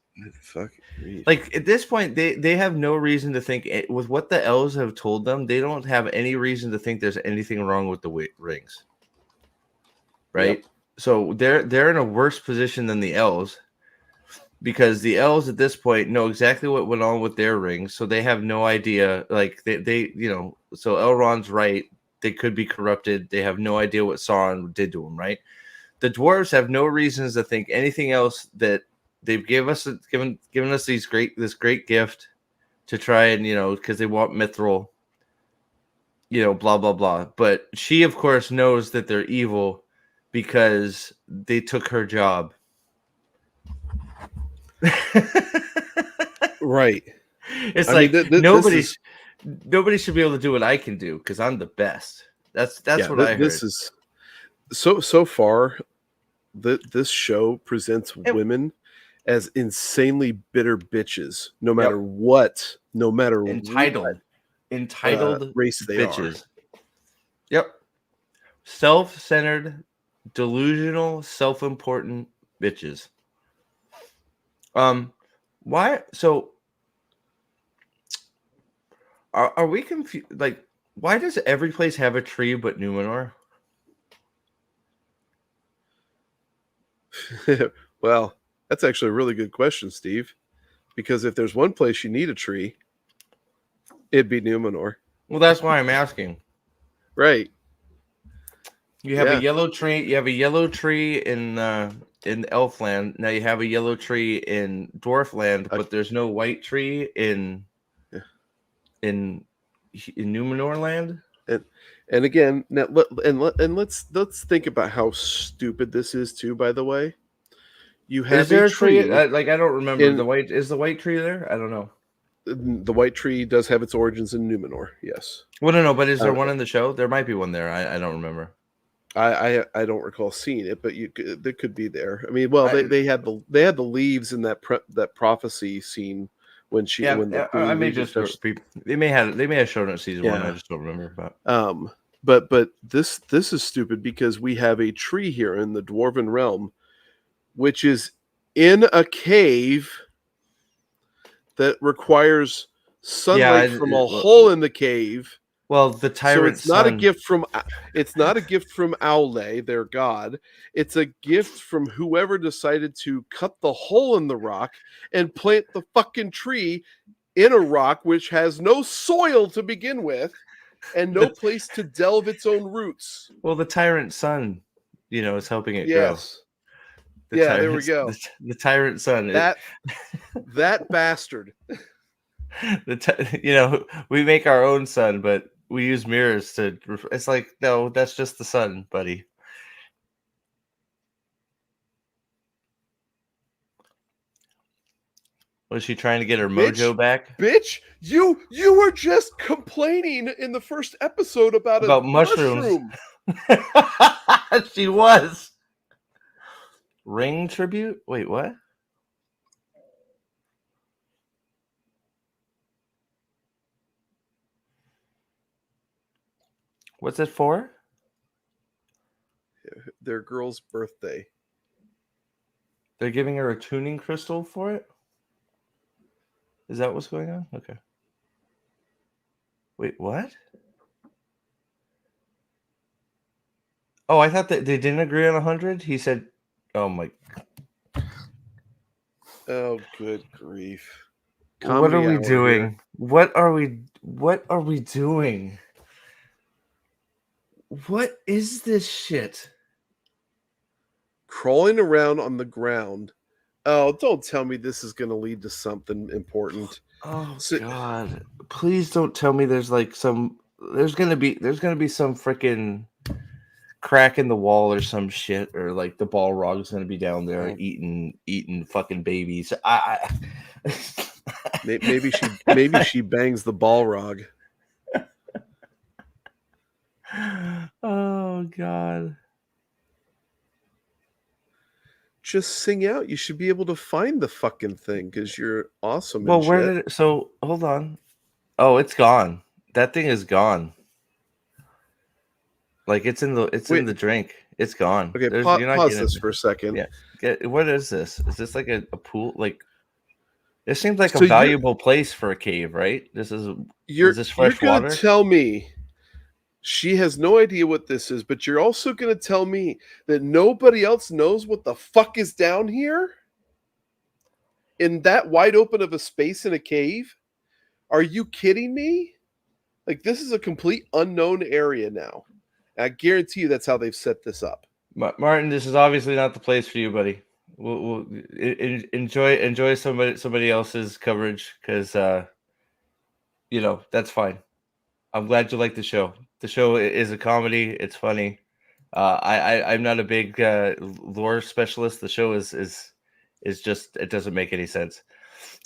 Fuck grief. like at this point they have no reason to think with what the elves have told them. They don't have any reason to think there's anything wrong with the rings, right? Yep. So they're in a worse position than the elves because the elves at this point know exactly what went on with their rings, so they have no idea. Like they so Elrond's right. They could be corrupted. They have no idea what Sauron did to them, right? The dwarves have no reasons to think anything else that they've given us this great gift to try and because they want mithril, blah blah blah. But she of course knows that they're evil because they took her job. Right. It's I mean, like this is nobody should be able to do what I can do because I'm the best. That's yeah. what I heard. This is so far. This show presents And- women as insanely bitter bitches, no matter yep. what, no matter Entitled, what race they bitches. are. Yep. Self-centered, delusional, self-important bitches. Why? So are we confused? Like, why does every place have a tree but Numenor? Well, that's actually a really good question, Steve. Because if there's one place you need a tree, it'd be Numenor. Well, that's why I'm asking. Right. You have a Yeah. yellow tree. You have a yellow tree in Elfland. Now you have a yellow tree in Dwarfland, but there's no white tree in Yeah. in Numenor land. And again, let's think about how stupid this is too. By the way, you have Is there a a tree? tree. Like I don't remember In, the white tree there? I don't know. the white tree does have its origins in Numenor. Yes. Well, no, but is there one in the show? There might be one there. I don't remember. I don't recall seeing it, but there could be there. I mean, well, they had the leaves in that prophecy scene when I may just they may have shown it season 1. I just don't remember. But this is stupid because we have a tree here in the Dwarven realm, which is in a cave that requires sunlight from a hole in the cave. Well, the tyrant. So it's not a gift from Aule, their god. It's a gift from whoever decided to cut the hole in the rock and plant the fucking tree in a rock which has no soil to begin with and no place to delve its own roots. Well, the tyrant sun, is helping it grow. Yeah, there we go. The tyrant sun. That bastard. We make our own sun, but we use mirrors to. It's like, no, that's just the sun, buddy. Was she trying to get her mojo back? Bitch, you were just complaining in the first episode about a mushrooms. mushroom. She was. Ring tribute? Wait, what? What's it for? Their girl's birthday. They're giving her a tuning crystal for it? Is that what's going on? Okay. Wait, what? Oh, I thought that they didn't agree on 100. He said, "Oh my." Oh, good grief! What are we doing? Here. What are we doing? What is this shit? Crawling around on the ground. Oh, don't tell me this is going to lead to something important. Oh God! Please don't tell me there's like some. There's gonna be some freaking crack in the wall or some shit, or like the Balrog's gonna be down there eating fucking babies. Maybe she bangs the Balrog. Oh God. Just sing out. You should be able to find the fucking thing because you're awesome. Well, where did it? So hold on. Oh, it's gone. That thing is gone. Like it's in the drink. It's gone. Okay, pause this for a second. Yeah. What is this? Is this like a pool? Like it seems like a valuable place for a cave, right? Is this fresh water? You're gonna tell me she has no idea what this is, but you're also gonna tell me that nobody else knows what the fuck is down here? In that wide open of a space in a cave? Are you kidding me? Like, this is a complete unknown area now. I guarantee you that's how they've set this up. Martin, this is obviously not the place for you, buddy. We'll enjoy somebody else's coverage because that's fine. I'm glad you like the show. The show is a comedy. It's funny. I'm not a big lore specialist. The show is just, it doesn't make any sense.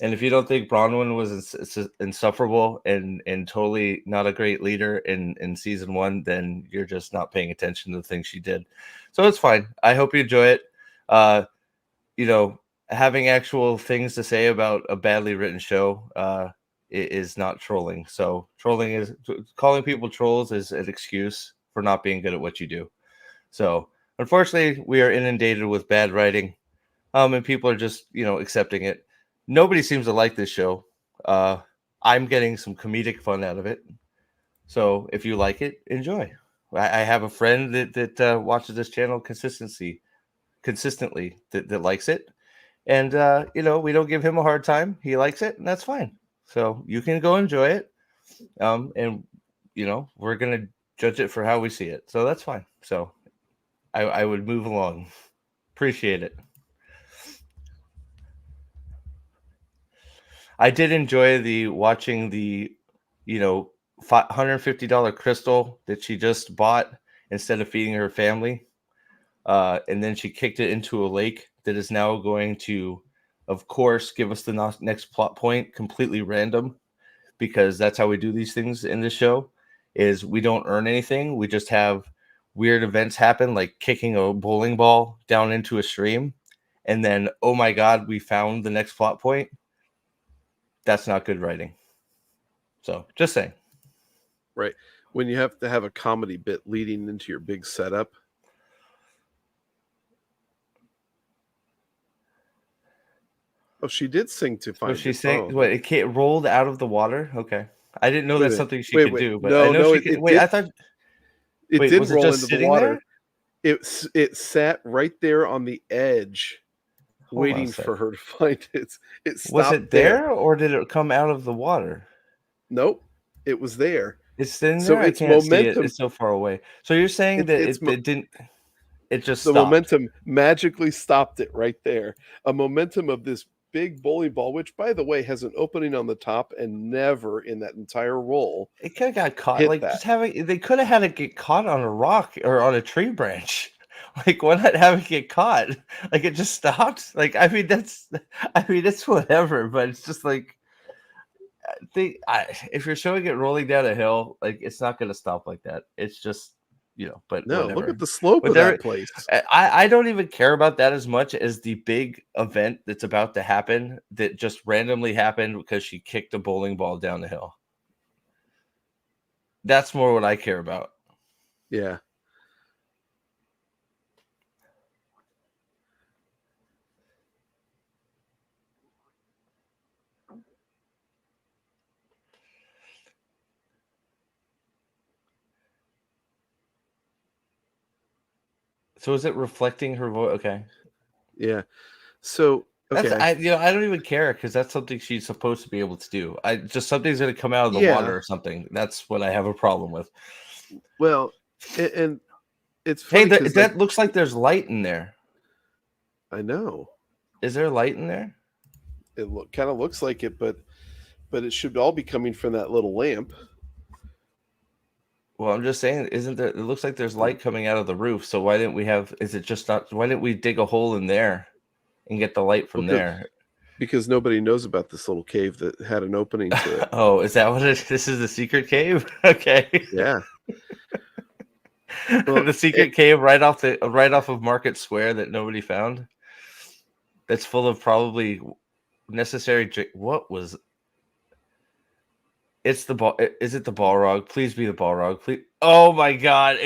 And if you don't think Bronwyn was insufferable and totally not a great leader in season 1, then you're just not paying attention to the things she did. So it's fine. I hope you enjoy it. Having actual things to say about a badly written show is not trolling. So calling people trolls is an excuse for not being good at what you do. So unfortunately, we are inundated with bad writing, and people are just accepting it. Nobody seems to like this show. I'm getting some comedic fun out of it. So if you like it, enjoy. I have a friend that watches this channel consistently that likes it. And, we don't give him a hard time. He likes it, and that's fine. So you can go enjoy it. And, we're going to judge it for how we see it. So that's fine. So I would move along. Appreciate it. I did enjoy watching the $150 crystal that she just bought instead of feeding her family. And then she kicked it into a lake that is now going to, of course, give us the next plot point completely random, because that's how we do these things in this show. Is we don't earn anything. We just have weird events happen, like kicking a bowling ball down into a stream. And then, oh my God, we found the next plot point. That's not good writing. So just saying. Right. When you have to have a comedy bit leading into your big setup. Oh, she did sing to find. So she sang. What? It rolled out of the water. Okay, I didn't know that's something she could do. But I know she could. Wait, I thought it did roll into the water. There? It sat right there on the edge, waiting for her to find it. It stopped. Was it there, or did it come out of the water? Nope, it was there. It's in there. So I can't see it. It's so far away. So you're saying that it didn't. It just the momentum magically stopped it right there. A momentum of this big bowling ball, which, by the way, has an opening on the top and never in that entire roll It could have got caught. hit Like that. just having they could have had it get caught on a rock or on a tree branch. Like why not have it get caught? Like it just stopped. Like I mean it's whatever, but it's just like if you're showing it rolling down a hill, like it's not going to stop like that. It's just but No, look whatever. at the slope But of that place. I don't even care about that as much as the big event that's about to happen that just randomly happened because she kicked a bowling ball down the hill. That's more what I care about. Yeah. So is it reflecting her voice? Okay. Yeah. So That's okay. I don't even care because that's something she's supposed to be able to do. I just something's gonna come out of the water or something. That's what I have a problem with. Well, and it's Hey, funny because that looks like there's light in there. I know Is there light in there? it kind of looks like it, but it should all be coming from that little lamp. Well, I'm just saying, isn't there? It looks like there's light coming out of the roof. So why didn't we have? Is it just not? Why didn't we dig a hole in there and get the light from there? Because nobody knows about this little cave that had an opening to it. Oh, is that what it is? This is the secret cave? Okay. Yeah. Well, the secret cave right off of Market Square that nobody found. That's full of probably necessary. What was? It's the ball. Is it the Balrog? Please be the Balrog. Please. Oh my God!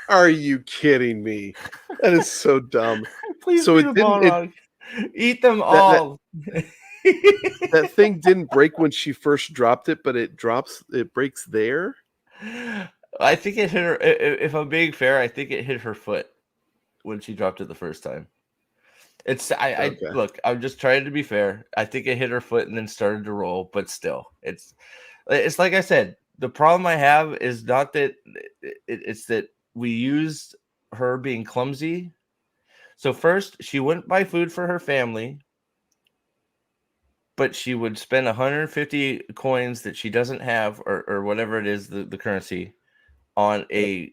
Are you kidding me? That is so dumb. Please So be it the didn't. Balrog. Eat them all. That thing didn't break when she first dropped it, but it breaks there. I think it hit her. If I'm being fair, I think it hit her foot when she dropped it the first time. Okay. Look, I'm just trying to be fair. I think it hit her foot and then started to roll, but still, it's like I said. The problem I have is not that it's that we used her being clumsy. So first, she wouldn't buy food for her family, but she would spend 150 coins that she doesn't have, or whatever it is, the currency, on a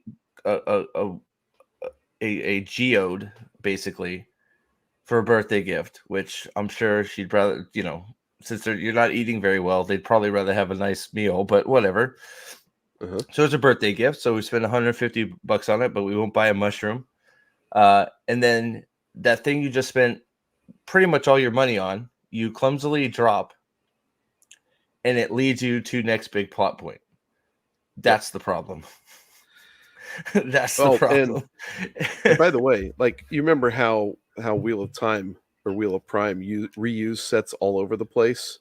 geode, basically, for a birthday gift, which I'm sure she'd rather, since you're not eating very well, they'd probably rather have a nice meal, but whatever. So it's a birthday gift. So we spend 150 bucks on it, but we won't buy a mushroom. And then that thing you just spent pretty much all your money on, you clumsily drop, and it leads you to next big plot point. That's the problem. That's the problem. And by the way, like, you remember how Wheel of Time or Wheel of Prime you reuse sets all over the place?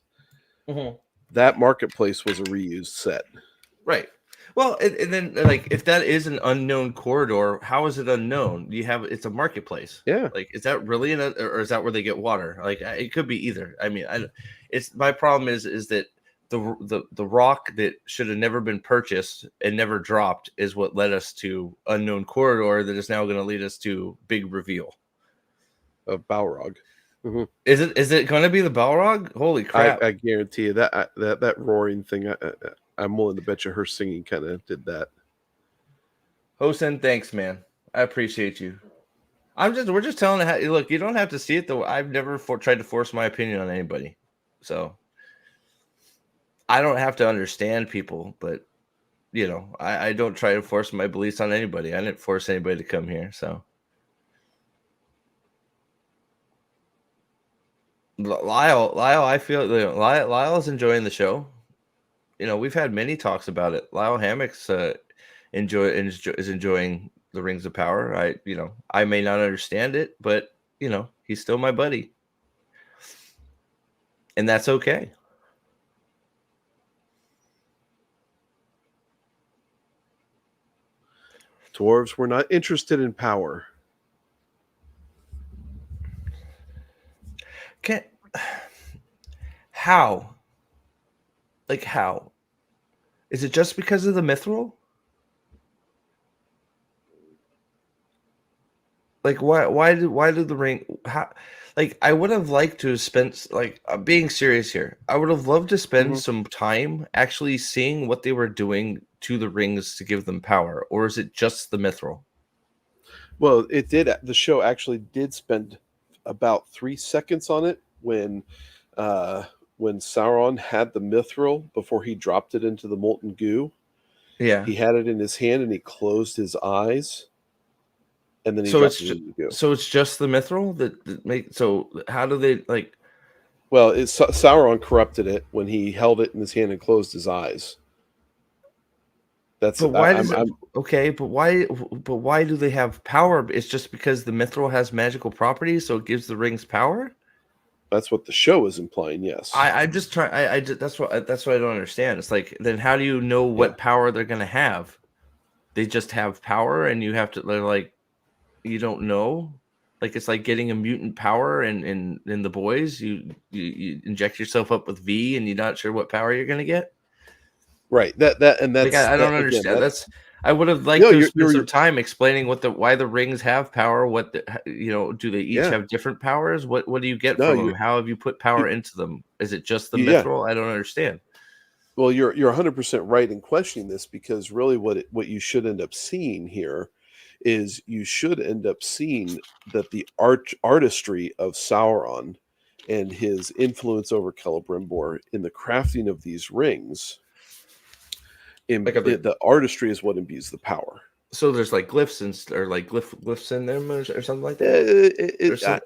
Mm-hmm. That marketplace was a reused set. Right. Well, and then, like, if that is an unknown corridor, how is it unknown? It's a marketplace. Yeah. Like, is that really or is that where they get water? Like, it could be either. I mean, it's my problem is that the rock that should have never been purchased and never dropped is what led us to unknown corridor that is now going to lead us to big reveal of Balrog. Mm-hmm. Is it going to be the Balrog? Holy crap! I guarantee you that roaring thing. I'm willing to bet you her singing kind of did that. Hosen, thanks, man. I appreciate you. We're just telling how. Look, you don't have to see it though. I've never tried to force my opinion on anybody, so I don't have to understand people. But I don't try to force my beliefs on anybody. I didn't force anybody to come here, so. Lyle, I feel Lyle's enjoying the show. We've had many talks about it. Lyle Hammock's is enjoying the Rings of Power. I may not understand it, but he's still my buddy, and that's okay. Dwarves were not interested in power. How? Like, how? Is it just because of the mithril? Like, why do the ring? How? like I would have liked to have spent like being serious here. I would have loved to spend Mhm. some time actually seeing what they were doing to the rings to give them power, or is it just the mithril? Well, it did. The show actually did spend about 3 seconds on it uh, when Sauron had the mithril before he dropped it into the molten goo. Yeah. He had it in his hand and he closed his eyes, and then he So dropped it's it into the goo. so it's just the mithril that make. So how do they like? Well, Sauron corrupted it when he held it in his hand and closed his eyes. That's But why does it? I'm Okay, but why? But why do they have power? It's just because the mithril has magical properties, so it gives the rings power. that's what the show is implying. Yes. I'm just trying. That's what I don't understand. It's like then how do you know Yeah. what power they're gonna have? They just have power, and you have to. They're like you don't know. Like it's like getting a mutant power in the boys. You inject yourself up with V, and you're not sure what power you're gonna get. Right. That and Like that's I don't that again. understand. That's I would have liked no. to have spent some You're time explaining why the rings have power. Do they each yeah. have different powers? What do you get No. from them? How have you put power into them? Is it just the Yeah. mithril? I don't understand. Well, you're 100% right in questioning this because really what you should end up seeing here is you should end up seeing that the artistry of Sauron and his influence over Celebrimbor in the crafting of these rings, Like are there, the artistry is what imbues the power. so there's like glyphs or like glyphs in them or something like that, or It, some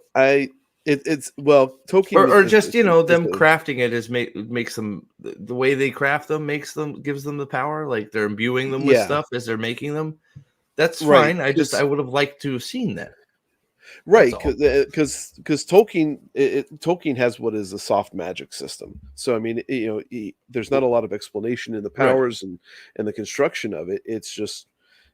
it's well, Tolkien or just is them crafting it makes them the way they craft them gives them the power. Like they're imbuing them with yeah, stuff as they're making them. That's right, fine. I would have liked to have seen that. That's right, all. because Tolkien has what is a soft magic system. So I mean, there's not a lot of explanation in the Right. powers and the construction of it. It's just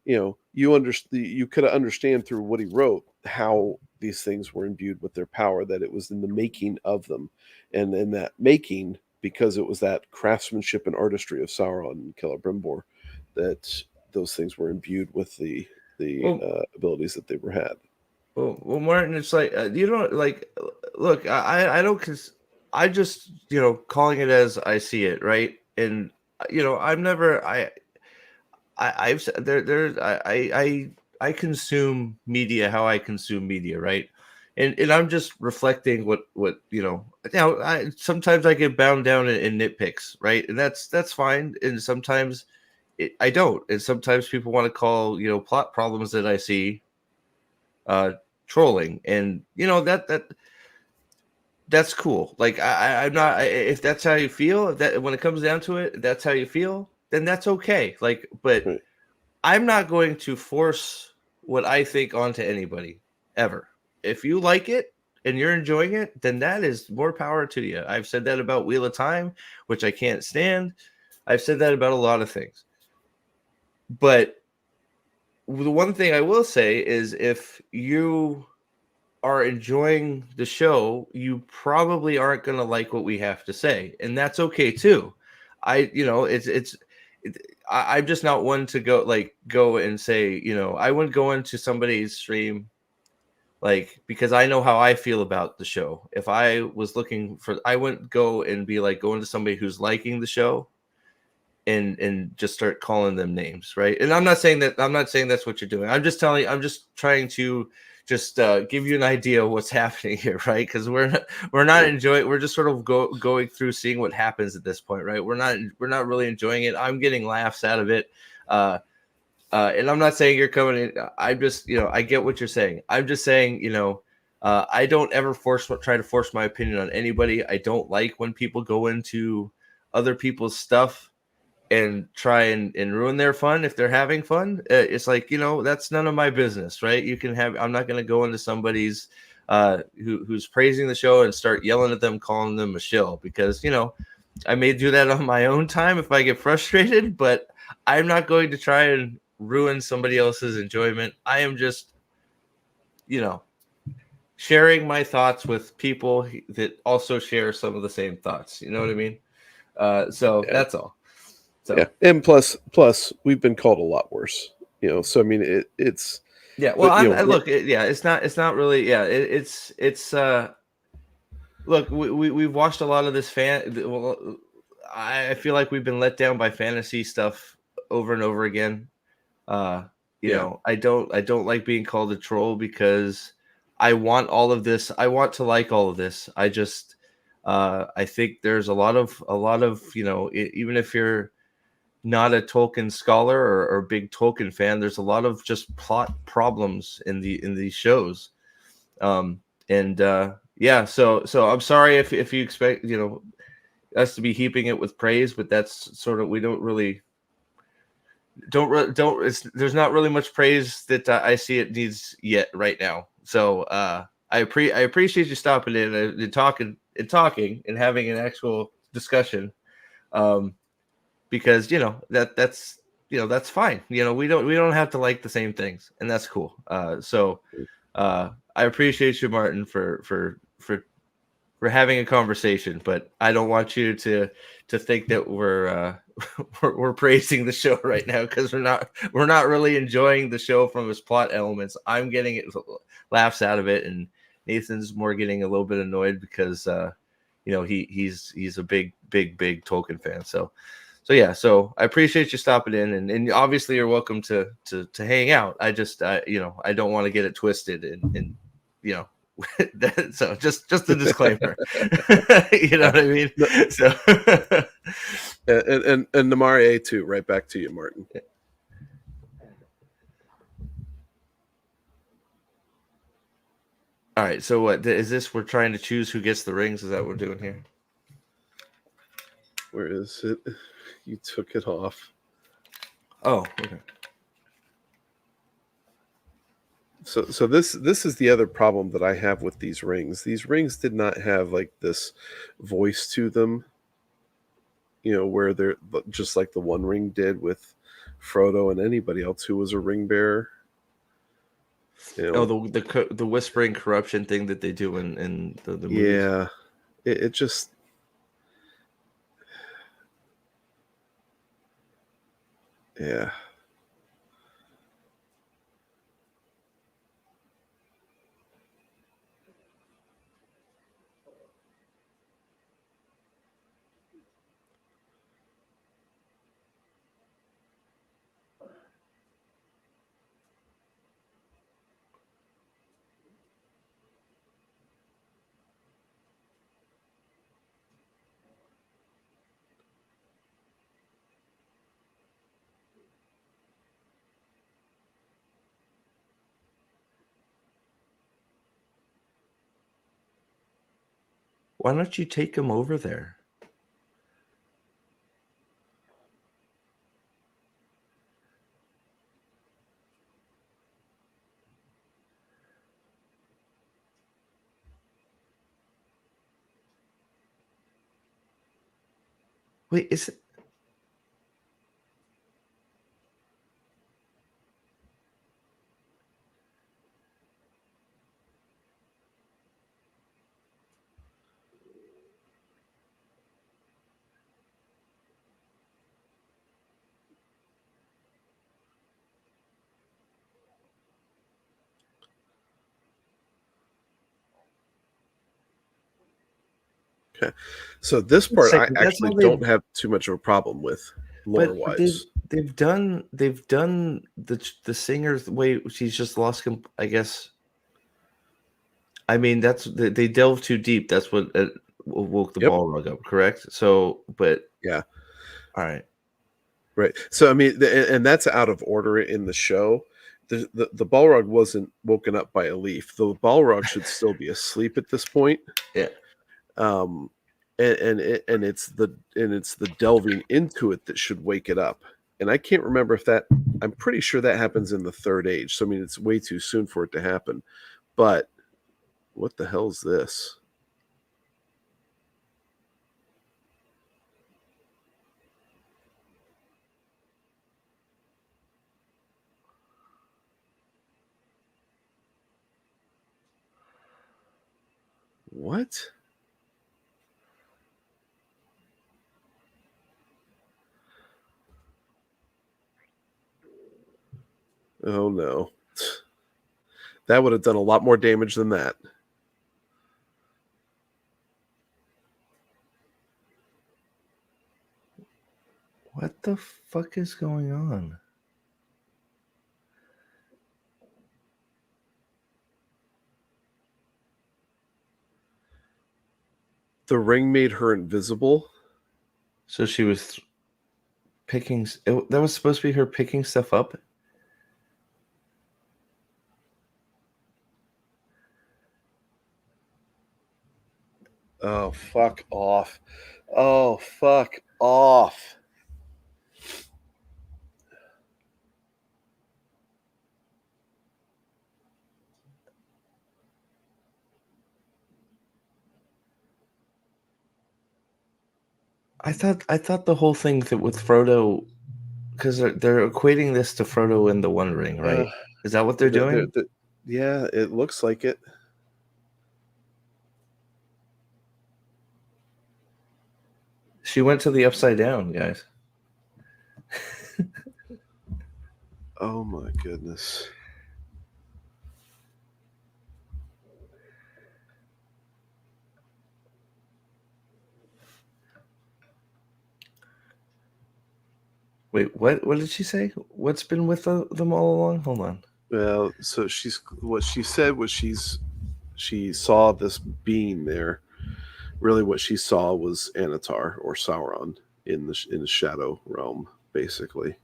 you could understand through what he wrote how these things were imbued with their power. That it was in the making of them, and in that making, because it was that craftsmanship and artistry of Sauron and Celebrimbor, that those things were imbued with the Well, abilities that they were had. well, Martin, it's like you don't like. Look, I don't cause I just calling it as I see it, right? And I'm never I've said there I consume media how I consume media, right? And I'm just reflecting what I sometimes I get bound down in nitpicks, right? And that's fine. And sometimes I don't. And sometimes people want to call plot problems that I see uh trolling, and that's cool. Like I'm not if that's how you feel, if that when it comes down to it, that's how you feel, then that's okay. Like, but Right. I'm not going to force what I think onto anybody ever. If you like it and you're enjoying it, then that is more power to you. I've said that about Wheel of Time, which I can't stand. I've said that about a lot of things. But the one thing I will say is if you are enjoying the show, you probably aren't going to like what we have to say, and that's okay too. I'm just not one to go and say, I wouldn't go into somebody's stream like because I know how I feel about the show. If I was looking for, I wouldn't go and be like going to somebody who's liking the show and just start calling them names, right? And I'm not saying that's what you're doing. I'm just trying to just give you an idea of what's happening here, right? Because we're not Right. enjoying. We're just sort of going through seeing what happens at this point, right? We're not really enjoying it. I'm getting laughs out of it. And I'm not saying you're coming in. I'm just, I get what you're saying. I'm just saying, I don't ever try to force my opinion on anybody. I don't like when people go into other people's stuff and try and ruin their fun if they're having fun. It's like, that's none of my business, right? I'm not going to go into somebody's who's praising the show and start yelling at them, calling them a shill, because I may do that on my own time if I get frustrated, but I'm not going to try and ruin somebody else's enjoyment. I am just, sharing my thoughts with people that also share some of the same thoughts. You know what I mean? So Yeah. that's all. Yeah. So And plus we've been called a lot worse. So I mean it's yeah. Well, but I look. It's not. It's not really. Yeah. It's. look, we've watched a lot of this well, I feel like we've been let down by fantasy stuff over and over again. Uh, Yeah. I don't like being called a troll because I want all of this. I want to like all of this. I think there's a lot of, even if you're not a Tolkien scholar or big Tolkien fan, there's a lot of just plot problems in these shows. Um, and yeah, so I'm sorry if you expect, us to be heaping it with praise, but that's sort of, we don't really don't there's not really much praise that I see it needs yet right now. So I appreciate you stopping in and talking and having an actual discussion. Um, because that's that's fine. We don't have to like the same things, and that's cool. I appreciate you, Martin, for having a conversation, but I don't want you to think that we're praising the show right now, because we're not really enjoying the show from its plot elements. I'm getting laughs out of it, and Nathan's more getting a little bit annoyed because he's a big Tolkien fan. So yeah, so I appreciate you stopping in, and obviously you're welcome to hang out. I just I don't want to get it twisted, and you know so just a disclaimer. You know what I mean? No, So and Namari A2, right back to you, Martin. all right, so what is this? We're trying to choose who gets the rings. Is that what we're doing here? Where is it? You took it off. Oh, okay. So this is the other problem that I have with these rings. These rings did not have like this voice to them, where they're just like the One Ring did with Frodo and anybody else who was a ring bearer. Oh, the whispering corruption thing that they do in the movies. Yeah, it just, yeah. Why don't you take him over there? Wait, is it? Okay. So this Wait a part I second, that's actually all they've. don't have too much of a problem with lore But wise. they've done the singer's. Wait, she's just lost. I guess. I mean, they delve too deep. That's what woke the Yep. Balrog up. Correct. So, but Yeah. all right. Right. So I mean, and that's out of order in the show. The Balrog wasn't woken up by a leaf. The Balrog should still be asleep at this point. Yeah. Um, and it's the delving into it that should wake it up. And I can't remember if that. I'm pretty sure that happens in the third age. So I mean, it's way too soon for it to happen. But what the hell is this? What? Oh no. That would have done a lot more damage than that. What the fuck is going on? The ring made her invisible. So she was picking. That was supposed to be her picking stuff up. Oh, fuck off. Oh, fuck off. I thought the whole thing that with Frodo, because they're equating this to Frodo and the One Ring, right? Is that what they're doing? Yeah, it looks like it. She went to the Upside Down, guys. Oh my goodness. Wait, what? What did she say? What's been with them all along? Hold on. Well, so what she said was she saw this being there. Really, what she saw was Anatar or Sauron in the Shadow Realm, basically.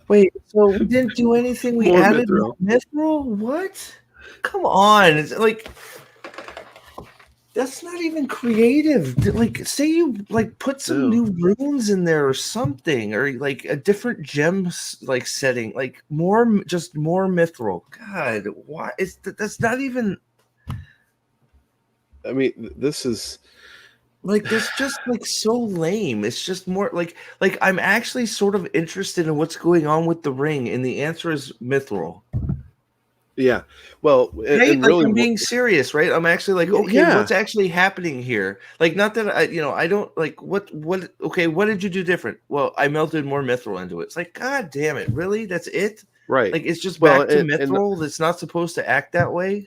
Wait, so we didn't do anything. We More added Mithril. Mithril? What? Come on! It's like that's not even creative. Like, say you like put some new runes in there or something, or like a different gem like setting, like just more Mithril. God, why is that's not even? I mean, this is Like that's just like so lame. It's just more like I'm actually sort of interested in what's going on with the ring, and the answer is Mithril. yeah. Well, Right? and Like really, I'm being serious, right? I'm actually like, okay, yeah. what's actually happening here? Like, not that I don't like what. Okay, what did you do different? Well, I melted more Mithril into it. It's like, God damn it, really? That's it? Right. Like, it's just Well, back to and Mithril. That's not supposed to act that way.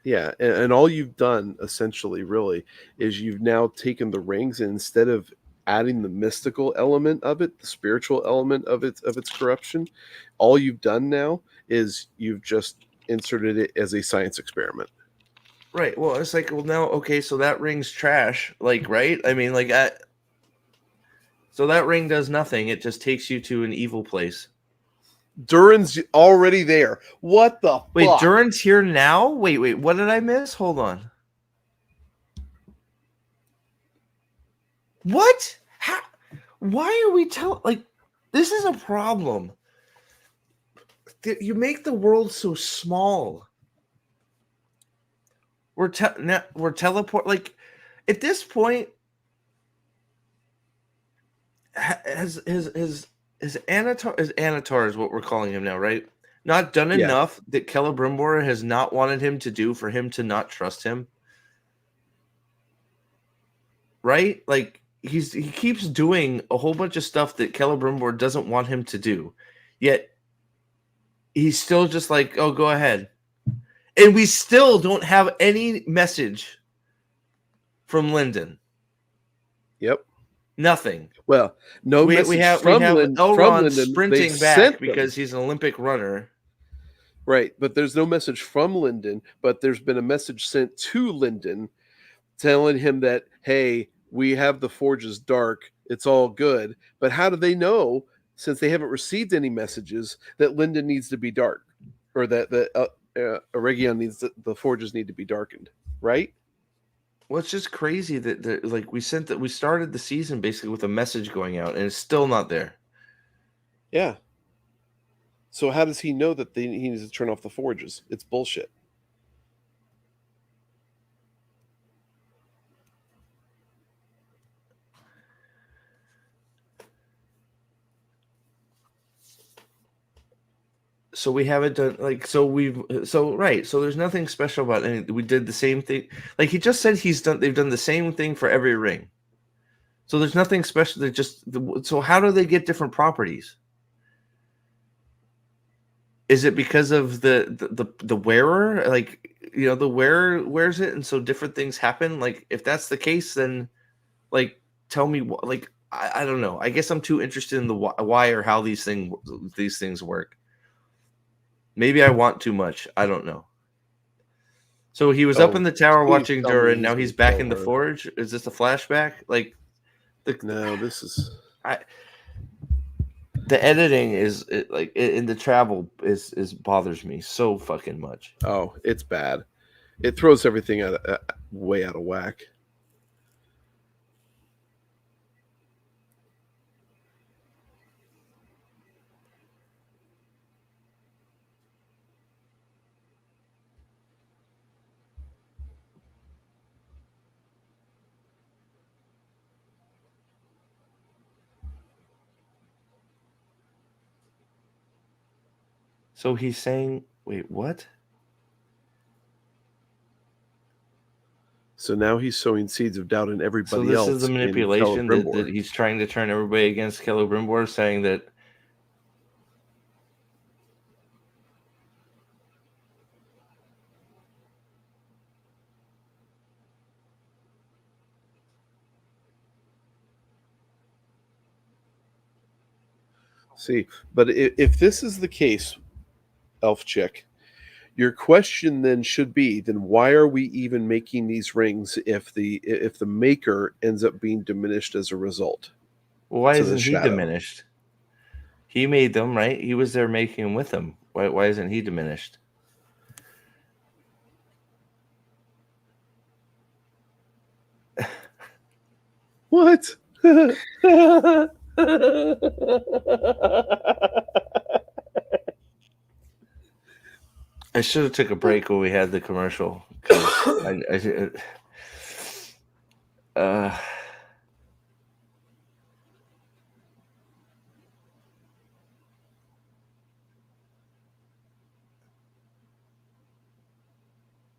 yeah, and all you've done essentially, really, is you've now taken the rings and instead of adding the mystical element of it, the spiritual element of its corruption, all you've done now is you've just inserted it as a science experiment. Right. Well, it's like, well, now, okay, so that ring's trash. Like, right? I mean, like, so that ring does nothing. It just takes you to an evil place. Durin's already there. What the Wait, fuck? Durin's here now? Wait, what did I miss? Hold on. What? How? Why are we like this is a problem. You make the world so small. We're teleport like at this point has Anatar is what we're calling him now, right? Not done Yeah. enough that Celebrimbor has not wanted him to do for him to not trust him. Right? Like he keeps doing a whole bunch of stuff that Celebrimbor doesn't want him to do. Yet he's still just like, "Oh, go ahead." And we still don't have any message from Lyndon. Yep. Nothing. Well, no message we have from Elrond Lyndon. They've sprinting back because he's an Olympic runner. Right, but there's no message from Lyndon, but there's been a message sent to Lyndon telling him that, hey, we have the forges dark, it's all good. But how do they know, since they haven't received any messages, that Lyndon needs to be dark, or that Eregion needs the forges need to be darkened, right? Well, it's just crazy that like we started the season basically with a message going out, and it's still not there. Yeah. So how does he know that he needs to turn off the forges? It's bullshit. So we haven't done like right. So there's nothing special about any. We did the same thing. Like he just said, they've done the same thing for every ring. So there's nothing special. They just so how do they get different properties? Is it because of the wearer? Like the wearer wears it, and so different things happen. Like if that's the case, then like tell me what. Like I don't know. I guess I'm too interested in the why or how these things work. Maybe I want too much. I don't know. So he was up in the tower please watching tell me Durin. Now gonna he's back kill in the her. forge. Is this a flashback? Like No, this is. The editing is in the travel is bothers me so fucking much. Oh, it's bad. It throws everything way out of whack. So he's saying, wait, what? So now he's sowing seeds of doubt in So everybody this is else the in manipulation that Celebrimbor. he's trying to turn everybody against Celebrimbor, saying that. See, but if this is the case, Elf Chick, your question then should be: then why are we even making these rings if the maker ends up being diminished as a result? Well, why To the isn't he shadow. diminished? He made them, right? He was there making them with him. Why isn't he diminished? What? I should have took a break when we had the commercial because uh,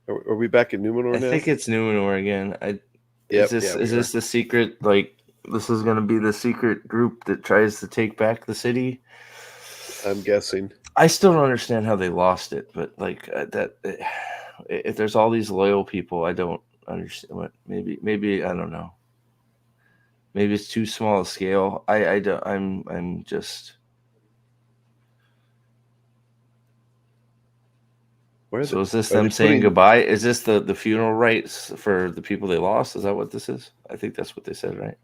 Are we back in Numenor I now? think it's Numenor again. Yep, Is this the secret? Like this is going to be the secret group that tries to take back the city? I'm guessing. I still don't understand how they lost it, but like if there's all these loyal people, I don't understand. What maybe I don't know. Maybe it's too small a scale. I don't. I'm just. So is this them saying goodbye? Is this the funeral rites for the people they lost? Is that what this is? I think that's what they said, right?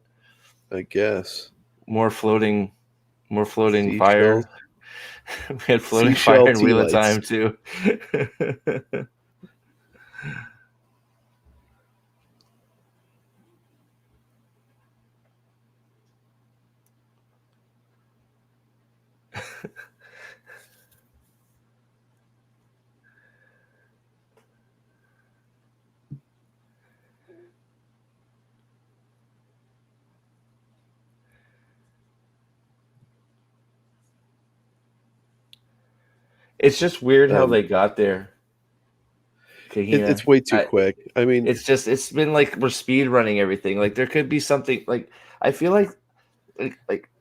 I guess. More floating Seashells. fire. We had floating Seashell fire in Wheel of tea lights. Time too. It's just weird how they got there. It's way too quick. I mean, it's been like we're speed running everything. Like there could be something like I feel like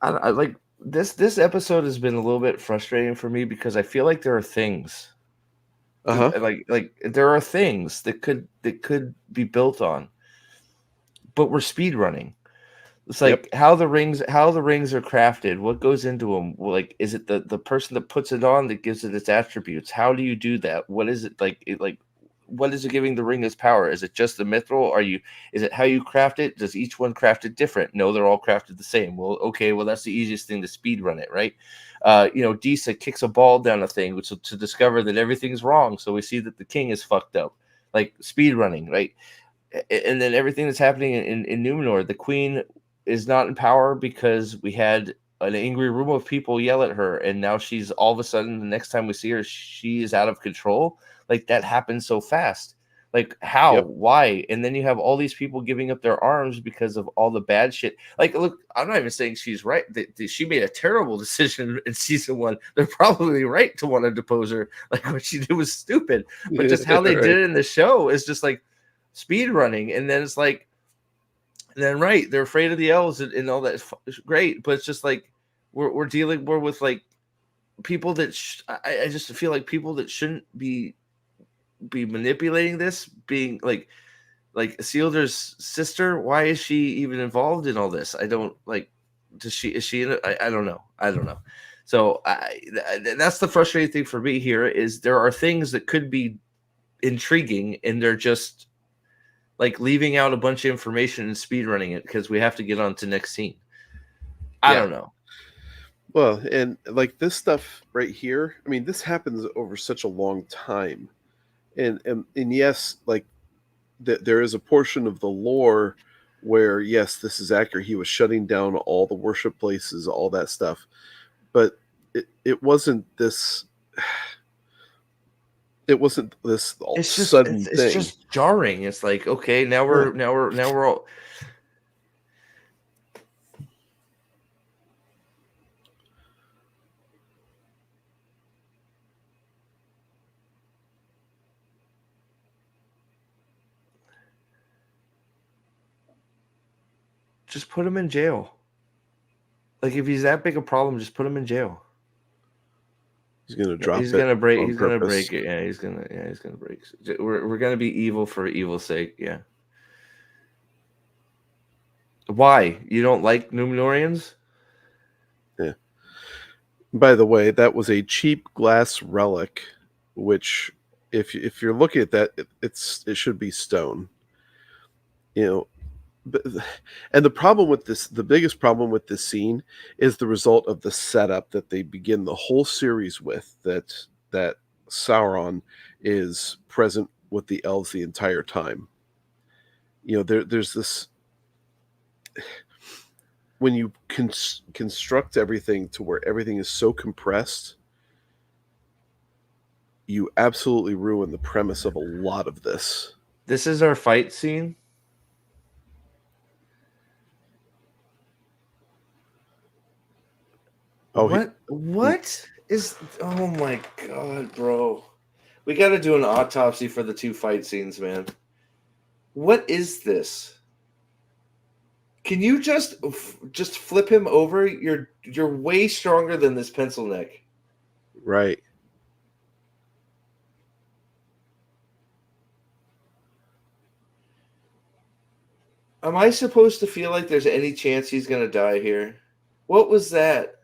I like this episode has been a little bit frustrating for me because I feel like there are things like there are things that could be built on, but we're speed running. It's like how the rings are crafted. What goes into them? Like, is it the person that puts it on that gives it its attributes? How do you do that? What is it like? What is it giving the ring its power? Is it just the mithril? Is it how you craft it? Does each one craft it different? No, they're all crafted the same. Well, okay, well that's the easiest thing to speed run it, right? Disa kicks a ball down a thing, which to discover that everything's wrong. So we see that the king is fucked up, like speed running, right? And then everything that's happening in Numenor, the queen is not in power because we had an angry room of people yell at her, and now she's all of a sudden the next time we see her, she is out of control. Like that happens so fast. Like how? Yep. Why? And then you have all these people giving up their arms because of all the bad shit. Like, look, I'm not even saying she's right. She made a terrible decision in season 1. They're probably right to want to depose her. Like what she did was stupid. But just how they Right. did it in the show is just like speed running. And then it's like, and then right, they're afraid of the elves and all that. It's great, but it's just like we're dealing more with like people that I just feel like people that shouldn't be manipulating this, being like Sealder's sister. Why is she even involved in all this? I don't like. Does she? Is she in it? I don't know. I don't know. So that's the frustrating thing for me here is there are things that could be intriguing and they're just like leaving out a bunch of information and speed running it because we have to get on to next scene. I don't know. Well, and like this stuff right here, I mean, this happens over such a long time, and yes, like there is a portion of the lore where yes, this is accurate. He was shutting down all the worship places, all that stuff, but it wasn't this. It wasn't this It's just sudden thing. it's just jarring. It's like okay, now we're all. Just put him in jail. Like if he's that big a problem, just put him in jail. He's gonna drop He's it. Gonna break. On He's purpose. gonna break it. Yeah, he's gonna break. We're gonna be evil for evil's sake. Yeah. Why you don't like Numenorians? Yeah. By the way, that was a cheap glass relic, which, if you're looking at that, it should be stone. You know, but, and the biggest problem with this scene is the result of the setup that they begin the whole series with. That Sauron is present with the elves the entire time. You know, there's this when you construct everything to where everything is so compressed, you absolutely ruin the premise of a lot of this. This is our fight scene. Oh, what is? Oh my god, bro! We got to do an autopsy for the 2 fight scenes, man. What is this? Can you just flip him over? You're way stronger than this pencil neck. Right. Am I supposed to feel like there's any chance he's gonna die here? What was that?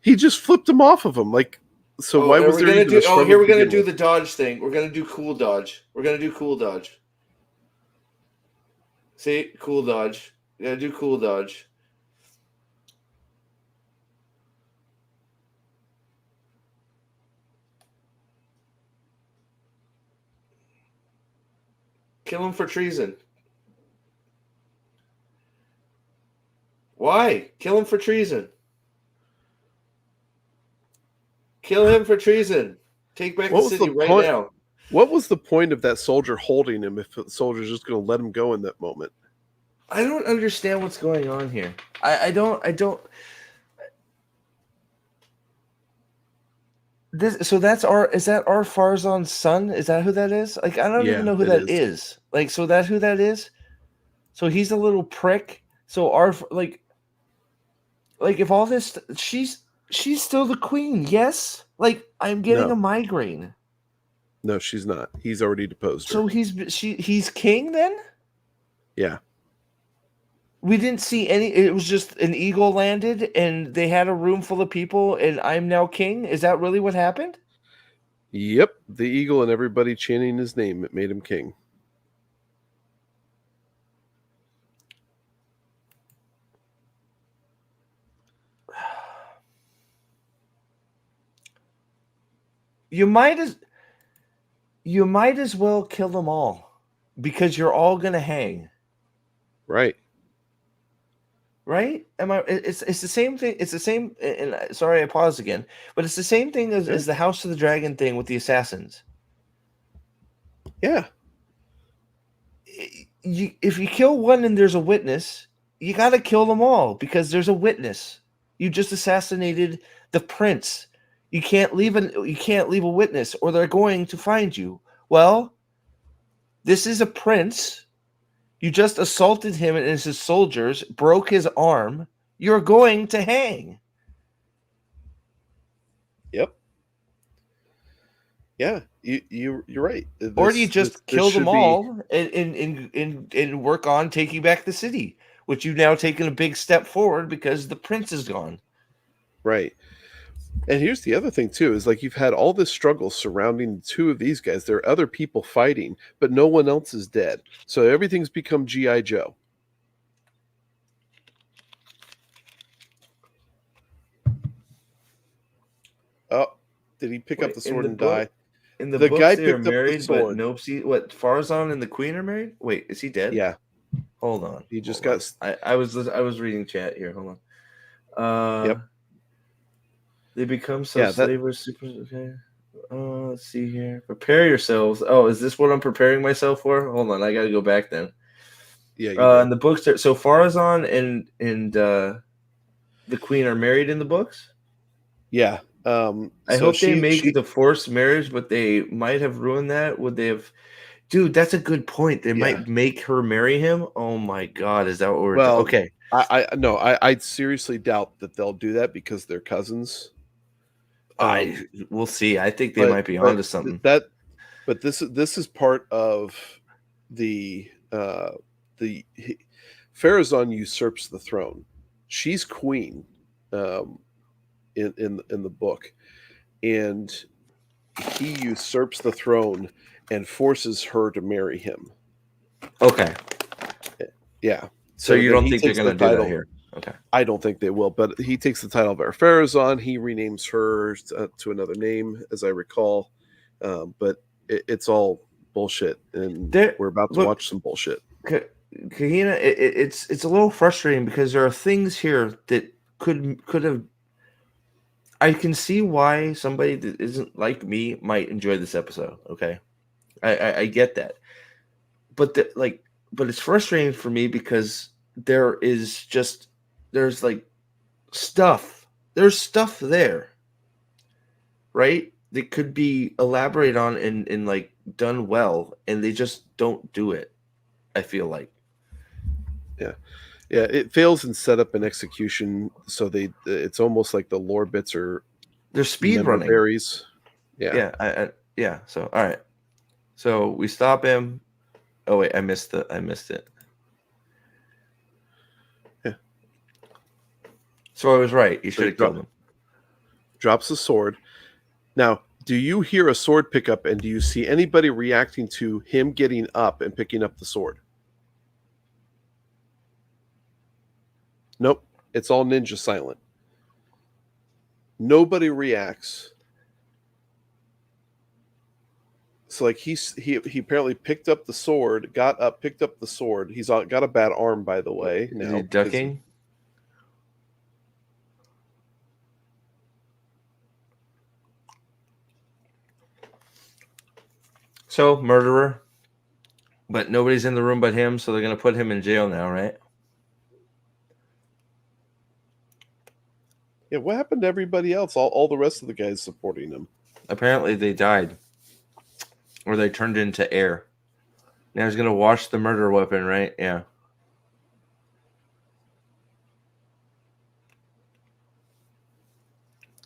He just flipped him off of him. Like, so why was there even a struggle? Here we're gonna do the dodge thing. We're gonna do cool dodge. We're gonna do cool dodge. See, cool dodge. We gotta do cool dodge. Kill him for treason. Why? Kill him for treason. Kill him for treason. Take back the city right now. What was the point of that soldier holding him if the soldier's just going to let him go in that moment? I don't understand what's going on here. I don't. So that's is that our Farzan's son? Is that who that is? Like I don't even know who that is. Like so that who that is? So he's a little prick. So our like if all this she's still the queen. Yes. Like I'm getting a migraine. No, she's not. He's already deposed her. So he's king then? Yeah. We didn't see any. It was just an eagle landed, and they had a room full of people, and I'm now king. Is that really what happened? Yep, the eagle and everybody chanting his name. It made him king. You might as well kill them all because you're all gonna hang. Right. Right? It's the same thing. It's the same. And sorry, I paused again, but it's the same thing as the House of the Dragon thing with the assassins. Yeah. if you kill one and there's a witness, you got to kill them all because there's a witness. You just assassinated the prince. You can't leave a witness or they're going to find you. Well, this is a prince. You just assaulted him and his soldiers, broke his arm. You're going to hang. Yep. Yeah, you're right. Or do you just This kill them should be all and work on taking back the city, which you've now taken a big step forward because the prince is gone. right. And here's the other thing too: is like you've had all this struggle surrounding the two of these guys. There are other people fighting, but no one else is dead. So everything's become GI Joe. Oh, did he pick up Wait, the in sword the and die? book, in the The books guy they are picked up the married, but sword. nope. See what Farazan and the queen are married. Wait, is he dead? Yeah, Hold on, he just hold on. got. I was reading chat here. Hold on. Yep. They become so Yeah. That. slavers. Super. Okay. Let's see here. Prepare yourselves. Oh, is this what I'm preparing myself for? Hold on, I got to go back then. Yeah, you do. And the books are so Farazan and the queen are married in the books. Yeah. I So hope they she make the forced marriage, but they might have ruined that. Would they have? Dude, that's a good point. They yeah. might make her marry him. Oh my god, is that what we're Well, okay? I no, I seriously doubt that they'll do that because they're cousins. I we'll see. I think they But might be but onto something. that but this is part of the the Farazan usurps the throne. She's queen um, in the book, and he usurps the throne and forces her to marry him. Okay, Yeah. so So you then don't he think they're takes the gonna do that title. here? Okay, I don't think they will, but he takes the title of Farazan. He renames her to another name, as I recall. But it's all bullshit, and there. we're about to Look, watch some bullshit. Kahina, it's a little frustrating because there are things here that could have. I can see why somebody that isn't like me might enjoy this episode. Okay, I get that, but but it's frustrating for me because there is just there's like stuff there's stuff there, right, that could be elaborated on and like done well, and they just don't do it. I feel like Yeah, yeah. It fails in setup and execution, so it's almost like the lore bits are they're speed member running. berries. Yeah, Yeah, yeah. So all right, so we stop him. Oh wait, I missed it. yeah. So I was right. You So should he have killed him. drops the sword. Now, do you hear a sword pickup, and do you see anybody reacting to him getting up and picking up the sword? Nope. It's all ninja silent. Nobody reacts. So like he apparently picked up the sword, got up, picked up the sword. He's got a bad arm, by the way. Is Now he because he, ducking? So murderer, but nobody's in the room but him, so they're gonna put him in jail now, right? yeah, what happened to everybody else? All the rest of the guys supporting him. Apparently they died, or they turned into air. Now he's gonna wash the murder weapon, right? Yeah.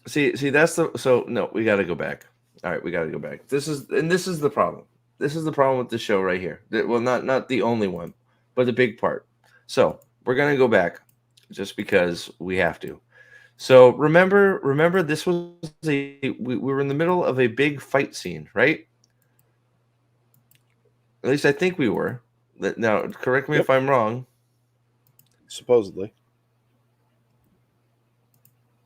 See, that's the so no, we got to go back. All right, we got to go back. This is the problem. This is the problem with the show right here. Well, not the only one, but the big part. So we're gonna go back, just because we have to. So remember, this was we were in the middle of a big fight scene, right? At least I think we were. Now, correct me Yep, if I'm wrong. supposedly.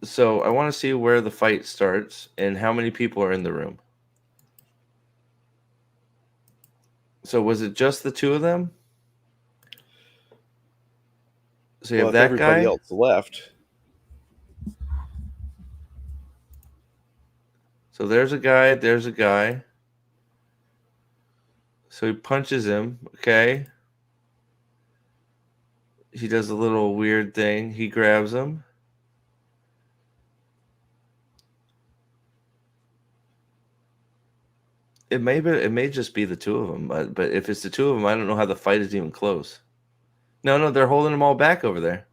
So I want to see where the fight starts and how many people are in the room. So was it just the two of them? So you Well, have if that everybody guy. else left, So there's a guy. There's a guy. So he punches him. Okay. He does a little weird thing. He grabs him. It may just be the two of them, but if it's the two of them, I don't know how the fight is even close. No, they're holding them all back over there.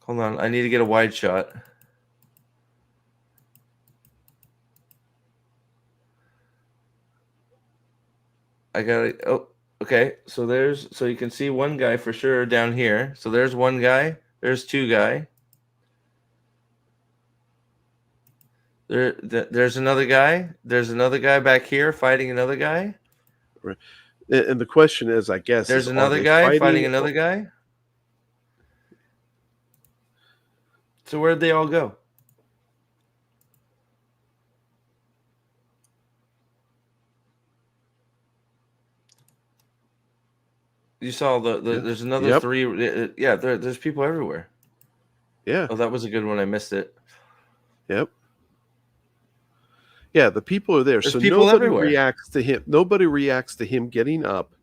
Hold on, I need to get a wide shot. I got it. Oh, okay. So you can see one guy for sure down here. So there's one guy. There's two guy. There's another guy. There's another guy back here fighting another guy. Right. And the question is, I guess, there's another guy fighting another guy. So where'd they all go? You saw there's another three. Yeah, there's people everywhere. Yeah. Oh, that was a good one. I missed it. Yep. Yeah, the people are there. There's so people nobody everywhere. reacts to him. Nobody reacts to him getting up,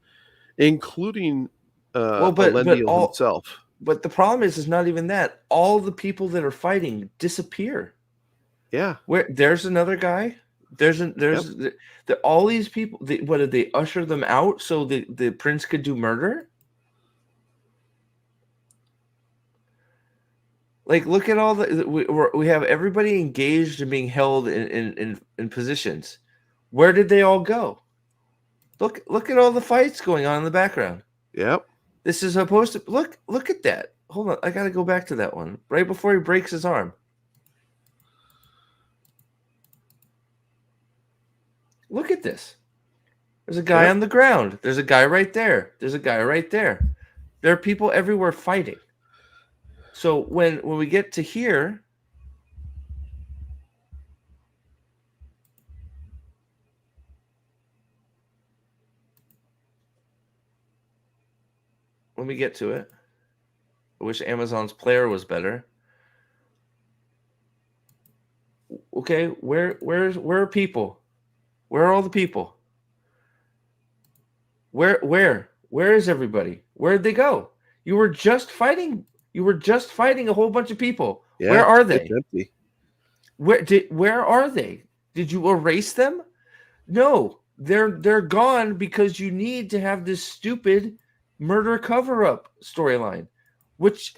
including but Elendil himself. But the problem is not even that. All the people that are fighting disappear. Yeah. There's another guy. All these people. What did they usher them out so the prince could do murder? Like, look at all we have everybody engaged and being held in positions. Where did they all go? Look at all the fights going on in the background. Yep. This is supposed to look at that. Hold on, I got to go back to that one right before he breaks his arm. Look at this. There's a guy on the ground. There's a guy right there. There's a guy right there. There are people everywhere fighting. So when we get to here, when we get to it, I wish Amazon's player was better. Okay, where are people? Where are all the people? Where is everybody? Where'd they go? You were just fighting a whole bunch of people. Yeah, where are they? Empty. Where are they? Did you erase them? No, they're gone because you need to have this stupid murder cover-up storyline, which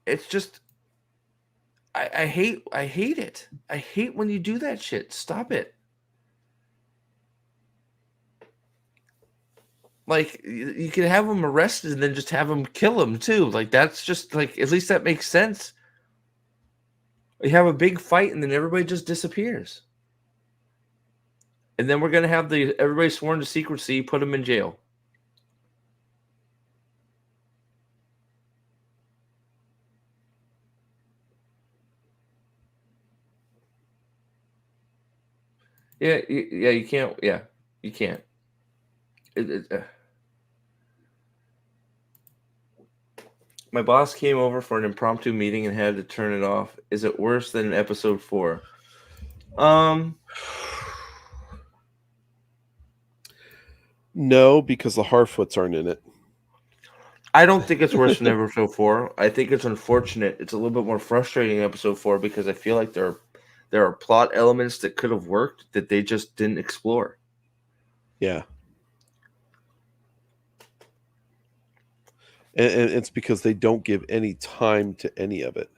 it's just I hate it. I hate when you do that shit. Stop it. Like, you can have them arrested and then just have them kill them too. Like, that's just like, at least that makes sense. You have a big fight and then everybody just disappears. And then we're going to have everybody sworn to secrecy, put them in jail. Yeah, you can't. Yeah, you can't. My boss came over for an impromptu meeting and had to turn it off. Is it worse than episode 4? No, because the Harfoots aren't in it. I don't think it's worse than episode 4. I think it's unfortunate. It's a little bit more frustrating in episode 4 because I feel like there are plot elements that could have worked that they just didn't explore. Yeah. And it's because they don't give any time to any of it.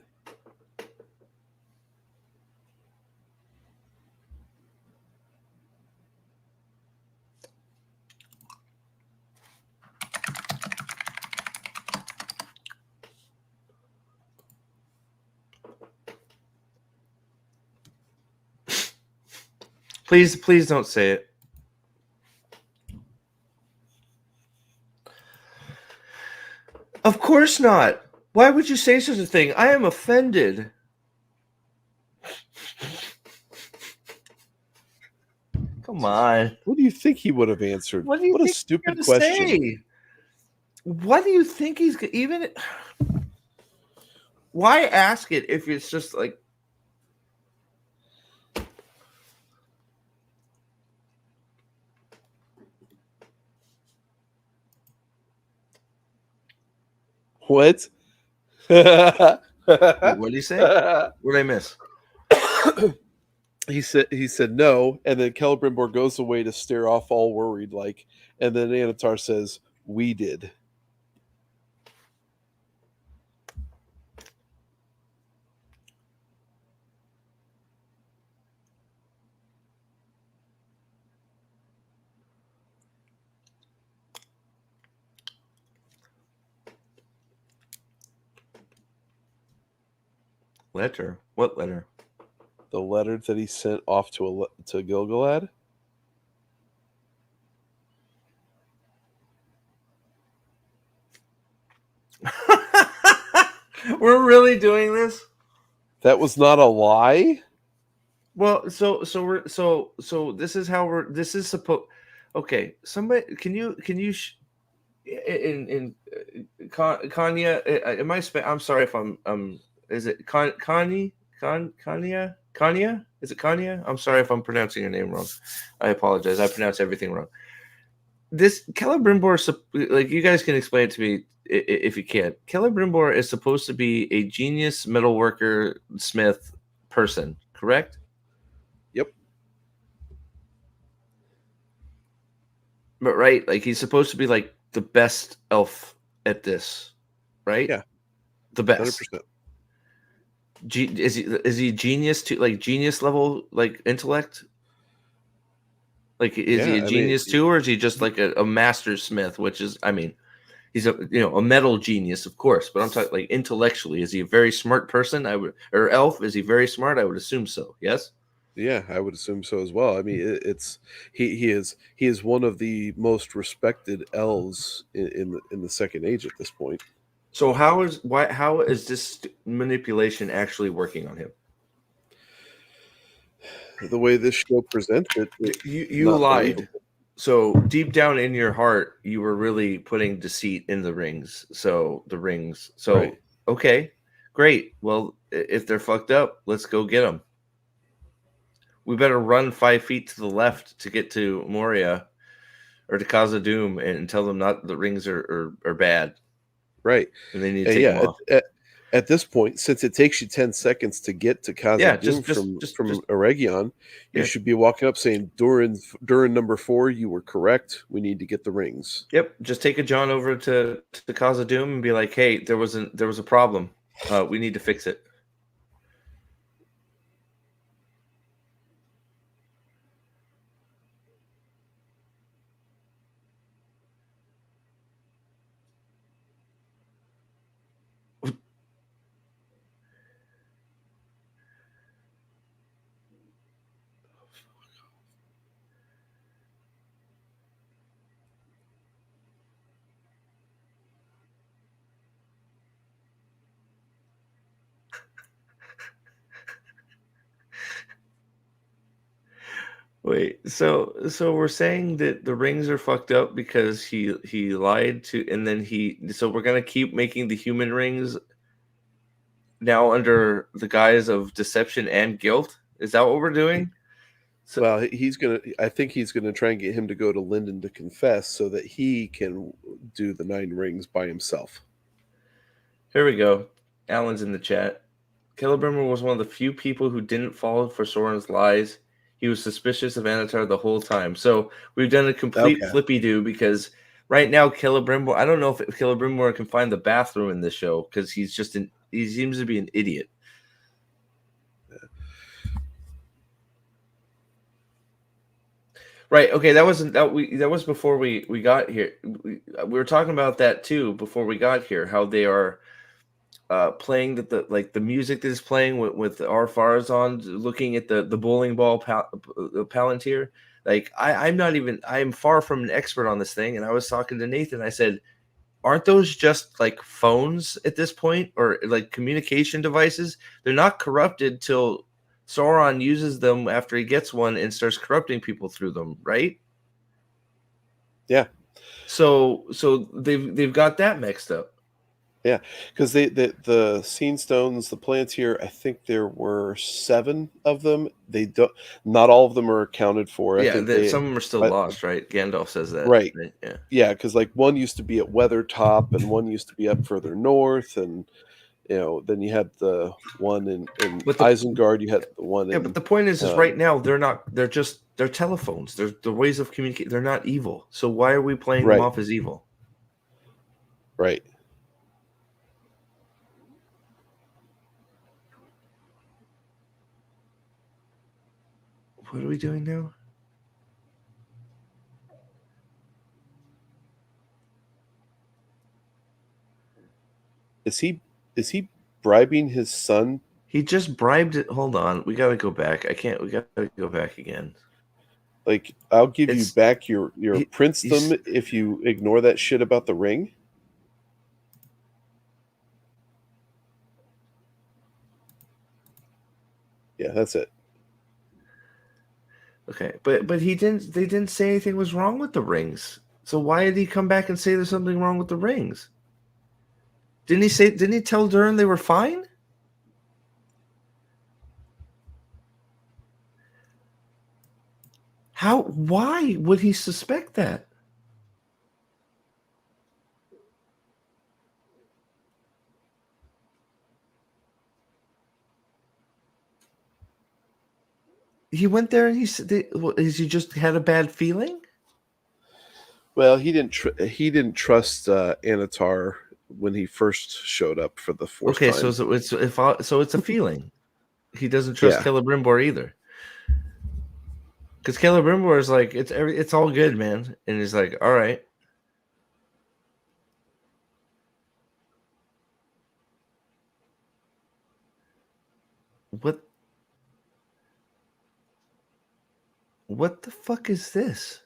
Please don't say it. Of course not. Why would you say such a thing? I am offended. Come on. What do you think he would have answered? What a stupid question. Say? What do you think he's even? Why ask it if it's just like What? what do you say? What did I miss? He said no, and then Celebrimbor goes away to stare off all worried like, and then Anatar says, "We did." Letter? What letter? The letter that he sent off to Gilgalad. We're really doing this? That was not a lie. Well, so this is how we're this is supposed. Okay, somebody can you in Kanya? Am I? I'm sorry if I'm. Is it Kanye? Kanya? Kanya? Is it Kanya? I'm sorry if I'm pronouncing your name wrong. I apologize. I pronounce everything wrong. This Celebrimbor, like you guys can explain it to me if you can. Celebrimbor is supposed to be a genius metalworker, smith person, correct? Yep. But right, like he's supposed to be like the best elf at this, right? Yeah. The 100%. best. Is he genius to like genius level like intellect? Like is he a Yeah. I mean, genius too, or is he just like a master smith? Which is, I mean, he's a metal genius, of course. But I'm talking like intellectually, is he a very smart person? I would or elf? Is he very smart? I would assume so. Yes. yeah, I would assume so as well. I mean, it's he is one of the most respected elves in the Second Age at this point. So how is this manipulation actually working on him? The way this show presents it, it's You not lied. believable. So deep down in your heart, you were really putting deceit in the rings. So the rings. Right. So okay, great. Well, if they're fucked up, let's go get them. We better run 5 feet to the left to get to Moria or to Casa Doom and tell them not the rings are bad Right. and they need to And take them yeah, off. at this point, since it takes you 10 seconds to get to Casa Yeah, Doom from just Eregion, you yeah. should be walking up saying, Durin number 4, you were correct. We need to get the rings. Yep, just take a John over to Casa Doom and be like, "Hey, there was a problem. We need to fix it." Wait, so we're saying that the rings are fucked up because he lied to, and then so we're gonna keep making the human rings now under the guise of deception and guilt. Is that what we're doing? So Well, I think he's gonna try and get him to go to Linden to confess so that he can do the 9 rings by himself. here we go. Alan's in the chat. Celebrimbor was one of the few people who didn't fall for Soren's lies. He was suspicious of Anatar the whole time. So we've done a complete Okay. flippy do because right now Celebrimbor, I don't know if Celebrimbor can find the bathroom in this show because he seems to be an idiot. Right. Okay. That was before we got here. We were talking about that too before we got here. How they are playing the music that is playing with our Fars on, looking at the bowling ball Palantir. Like I'm far from an expert on this thing, and I was talking to Nathan. I said, aren't those just like phones at this point, or like communication devices? They're not corrupted till Sauron uses them after he gets one and starts corrupting people through them, right? Yeah. So they've got that mixed up. Yeah, because the scene stones, the Palantir, I think there were 7 of them. They don't not all of them are accounted for. I Yeah, think that they some of them are still but lost, right? Gandalf says that, right. right? Yeah. Yeah, because like, one used to be at Weathertop, and one used to be up further north, and, then you had the one in But the Isengard, you had the one yeah, but in, the point is um right now they're not. They're telephones. They're ways of communicating. They're not evil. So why are we playing them right, off as evil? right. What are we doing now? Is he bribing his son? He just bribed it. Hold on, we gotta go back. I can't. We gotta go back again. Like, "I'll give you It's back your he, princedom he's if you ignore that shit about the ring?" Yeah, that's it. okay, but he didn't. They didn't say anything was wrong with the rings. So why did he come back and say there's something wrong with the rings? Didn't he say? Didn't he tell Durin they were fine? How? Why would he suspect that? He went there and he said, "Is he just had a bad feeling?" Well, he didn't trust, Anatar when he first showed up for the 4th Okay, so time. it's a feeling. He doesn't trust Yeah, Celebrimbor either, because Celebrimbor is like it's all good, man, and he's like, all right, what what the fuck is this?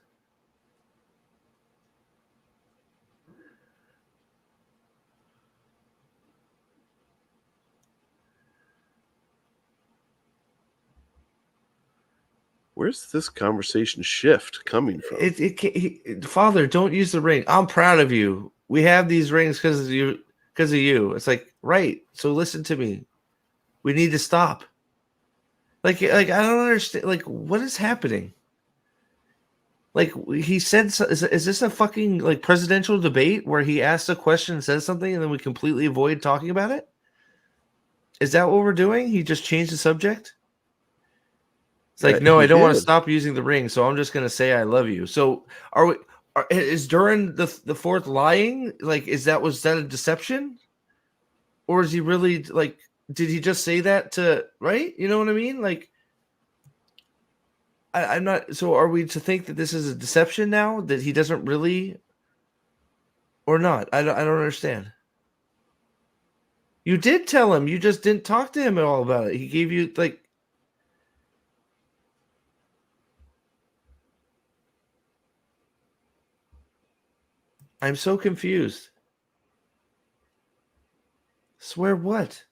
where's this conversation shift coming from? Father, don't use the ring. I'm proud of you. We have these rings because of you. Because of you. It's like right. So listen to me. We need to stop. Like I don't understand. Like what is happening? Like he said, is this a fucking like presidential debate where he asks a question and says something and then we completely avoid talking about it? Is that what we're doing? He just changed the subject. It's like, no, I He don't want to did. stop using the ring, so I'm just gonna say I love you. So are we? Is Durin the fourth lying? Like, was that a deception, or is he really like? Did he just say that to right? You know what I mean? Like, I'm not. So are we to think that this is a deception now that he doesn't really or not? I don't understand. You did tell him. You just didn't talk to him at all about it. He gave you like. I'm so confused. Swear what?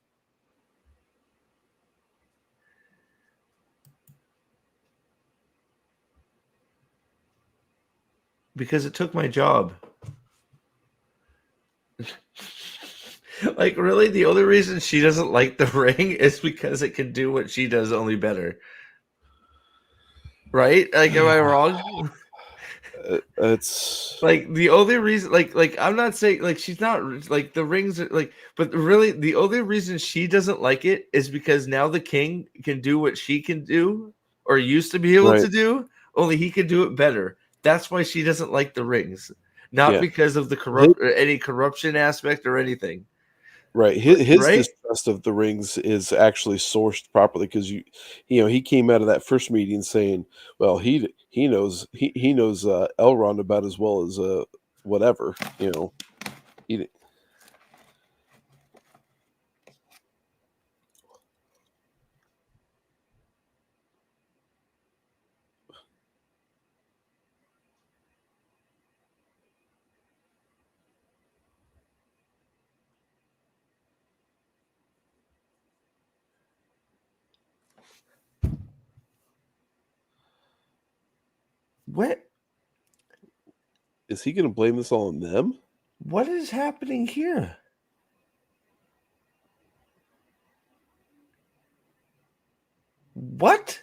Because it took my job. Like really, the only reason she doesn't like the ring is because it can do what she does only better. Right? Like, am I wrong? It's Like the only reason, like I'm not saying like she's not like the rings are like, but really the only reason she doesn't like it is because now the king can do what she can do or used to be able right. to do. Only he can do it better. That's why she doesn't like the rings, not Yeah. because of the His, corrupt or any corruption aspect or anything. right. His Right? distrust of the rings is actually sourced properly, because he came out of that first meeting saying, "Well, he knows Elrond about as well as whatever." He, What is he going to blame this all on them? what is happening here? What?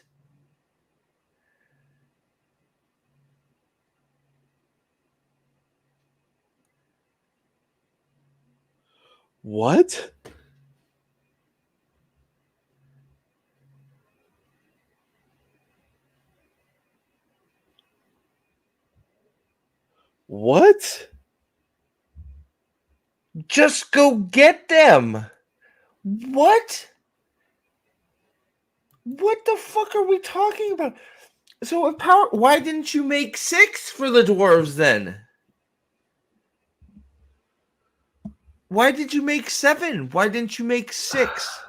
What? What? Just go get them. What? What the fuck are we talking about? So if power, why didn't you make 6 for the dwarves then? Why did you make 7? Why didn't you make 6?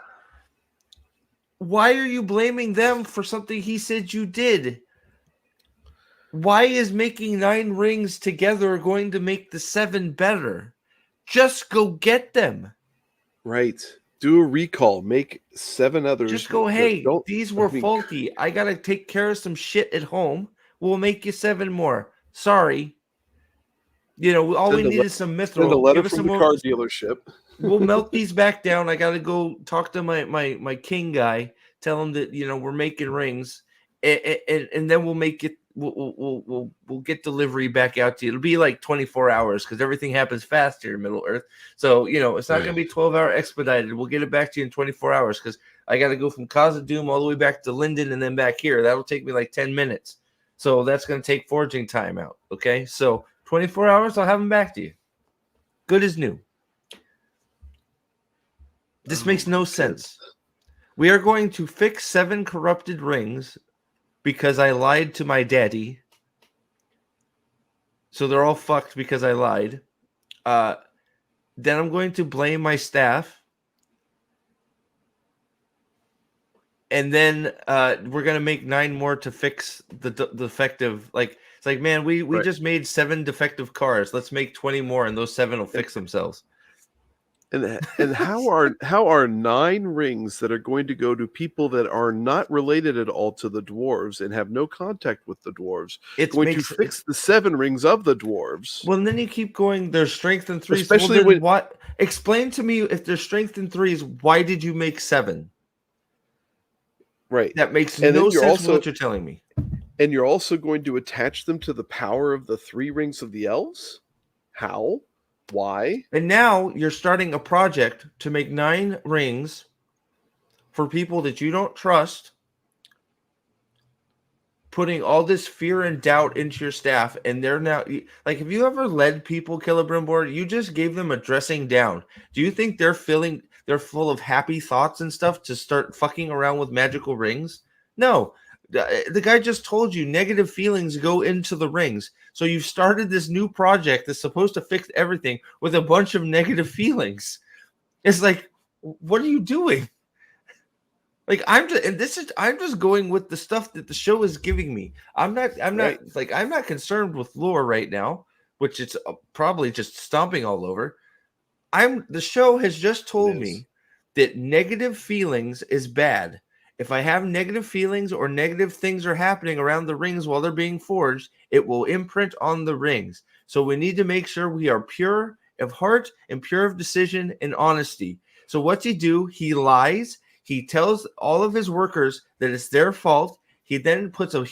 Why are you blaming them for something he said you did? Why is making 9 rings together going to make the 7 better? Just go get them. Right. Do a recall. Make 7 others. Just go, hey, these were faulty. I got to take care of some shit at home. We'll make you 7 more. Sorry. You know, all we need is some mithril. Send a letter from the car dealership. We'll melt these back down. I got to go talk to my king guy. Tell him that, you know, we're making rings. And then we'll make it. We'll get delivery back out to you. It'll be like 24 hours because everything happens fast here in Middle Earth. So, you know, it's not going to be 12-hour expedited. We'll get it back to you in 24 hours because I got to go from Khazad-dûm all the way back to Linden and then back here. That'll take me like 10 minutes. So that's going to take forging time out. Okay. So 24 hours, I'll have them back to you. Good as new. This makes no sense. We are going to fix 7 corrupted rings because I lied to my daddy. So they're all fucked because I lied. Then I'm going to blame my staff. And then we're going to make 9 more to fix the defective. Like, it's like, man, we just made 7 defective cars. Let's make 20 more and those 7 will fix themselves. And how are 9 rings that are going to go to people that are not related at all to the dwarves and have no contact with the dwarves going to fix the 7 rings of the dwarves? Well, and then you keep going. There's strength in 3s. Especially well, what? Explain to me if there's strength in 3s. Why did you make 7? Right. That makes no sense with what you're telling me. And you're also going to attach them to the power of the 3 rings of the elves? How? Why? And now you're starting a project to make 9 rings for people that you don't trust, putting all this fear and doubt into your staff, and they're now like, have you ever led people, Celebrimbor? You just gave them a dressing down. Do you think they're full of happy thoughts and stuff to start fucking around with magical rings? No. The guy just told you negative feelings go into the rings. So you've started this new project that's supposed to fix everything with a bunch of negative feelings. It's like, what are you doing? Like, I'm just going with the stuff that the show is giving me. I'm not concerned with lore right now, which it's probably just stomping all over. The show has just told me that negative feelings is bad. If I have negative feelings or negative things are happening around the rings while they're being forged, it will imprint on the rings. So we need to make sure we are pure of heart and pure of decision and honesty. So what's he do? He lies. He tells all of his workers that it's their fault. He then puts a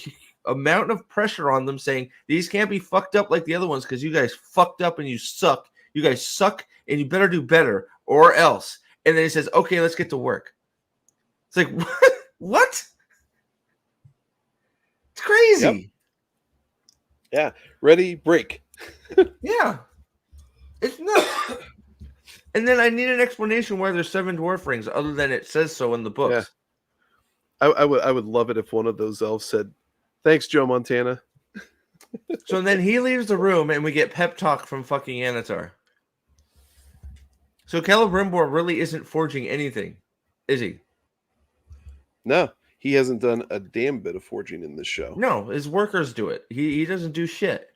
amount of pressure on them saying, these can't be fucked up like the other ones because you guys fucked up and you suck. You guys suck and you better do better or else. And then he says, okay, let's get to work. It's like, what? It's crazy. Yep. Yeah. Ready, break. Yeah. It's nuts. And then I need an explanation why there's 7 dwarf rings other than it says so in the books. Yeah. I would love it if one of those elves said, thanks, Joe Montana. So then he leaves the room and we get pep talk from fucking Anatar. So Celebrimbor really isn't forging anything, is he? No, he hasn't done a damn bit of forging in this show. No, his workers do it. He doesn't do shit.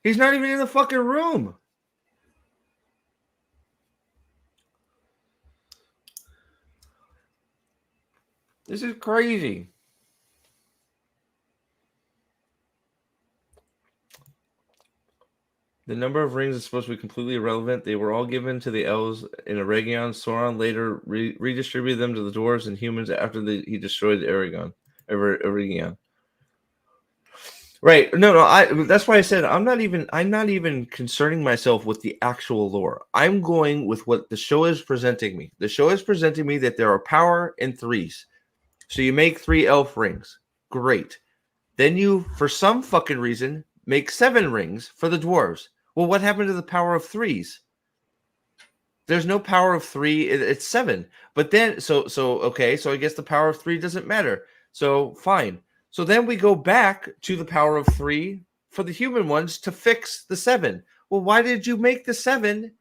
He's not even in the fucking room. This is crazy. The number of rings is supposed to be completely irrelevant. They were all given to the elves in Eregion. Sauron later redistributed them to the dwarves and humans after he destroyed Eregion. Right. No. That's why I said I'm not even concerning myself with the actual lore. I'm going with what the show is presenting me. The show is presenting me that there are power in threes. So you make 3 elf rings. Great. Then you, for some fucking reason, make 7 rings for the dwarves. Well, what happened to the power of threes? There's no power of 3. It's 7. But then, okay. So I guess the power of 3 doesn't matter. So fine. So then we go back to the power of 3 for the human ones to fix the 7. Well, why did you make the 7?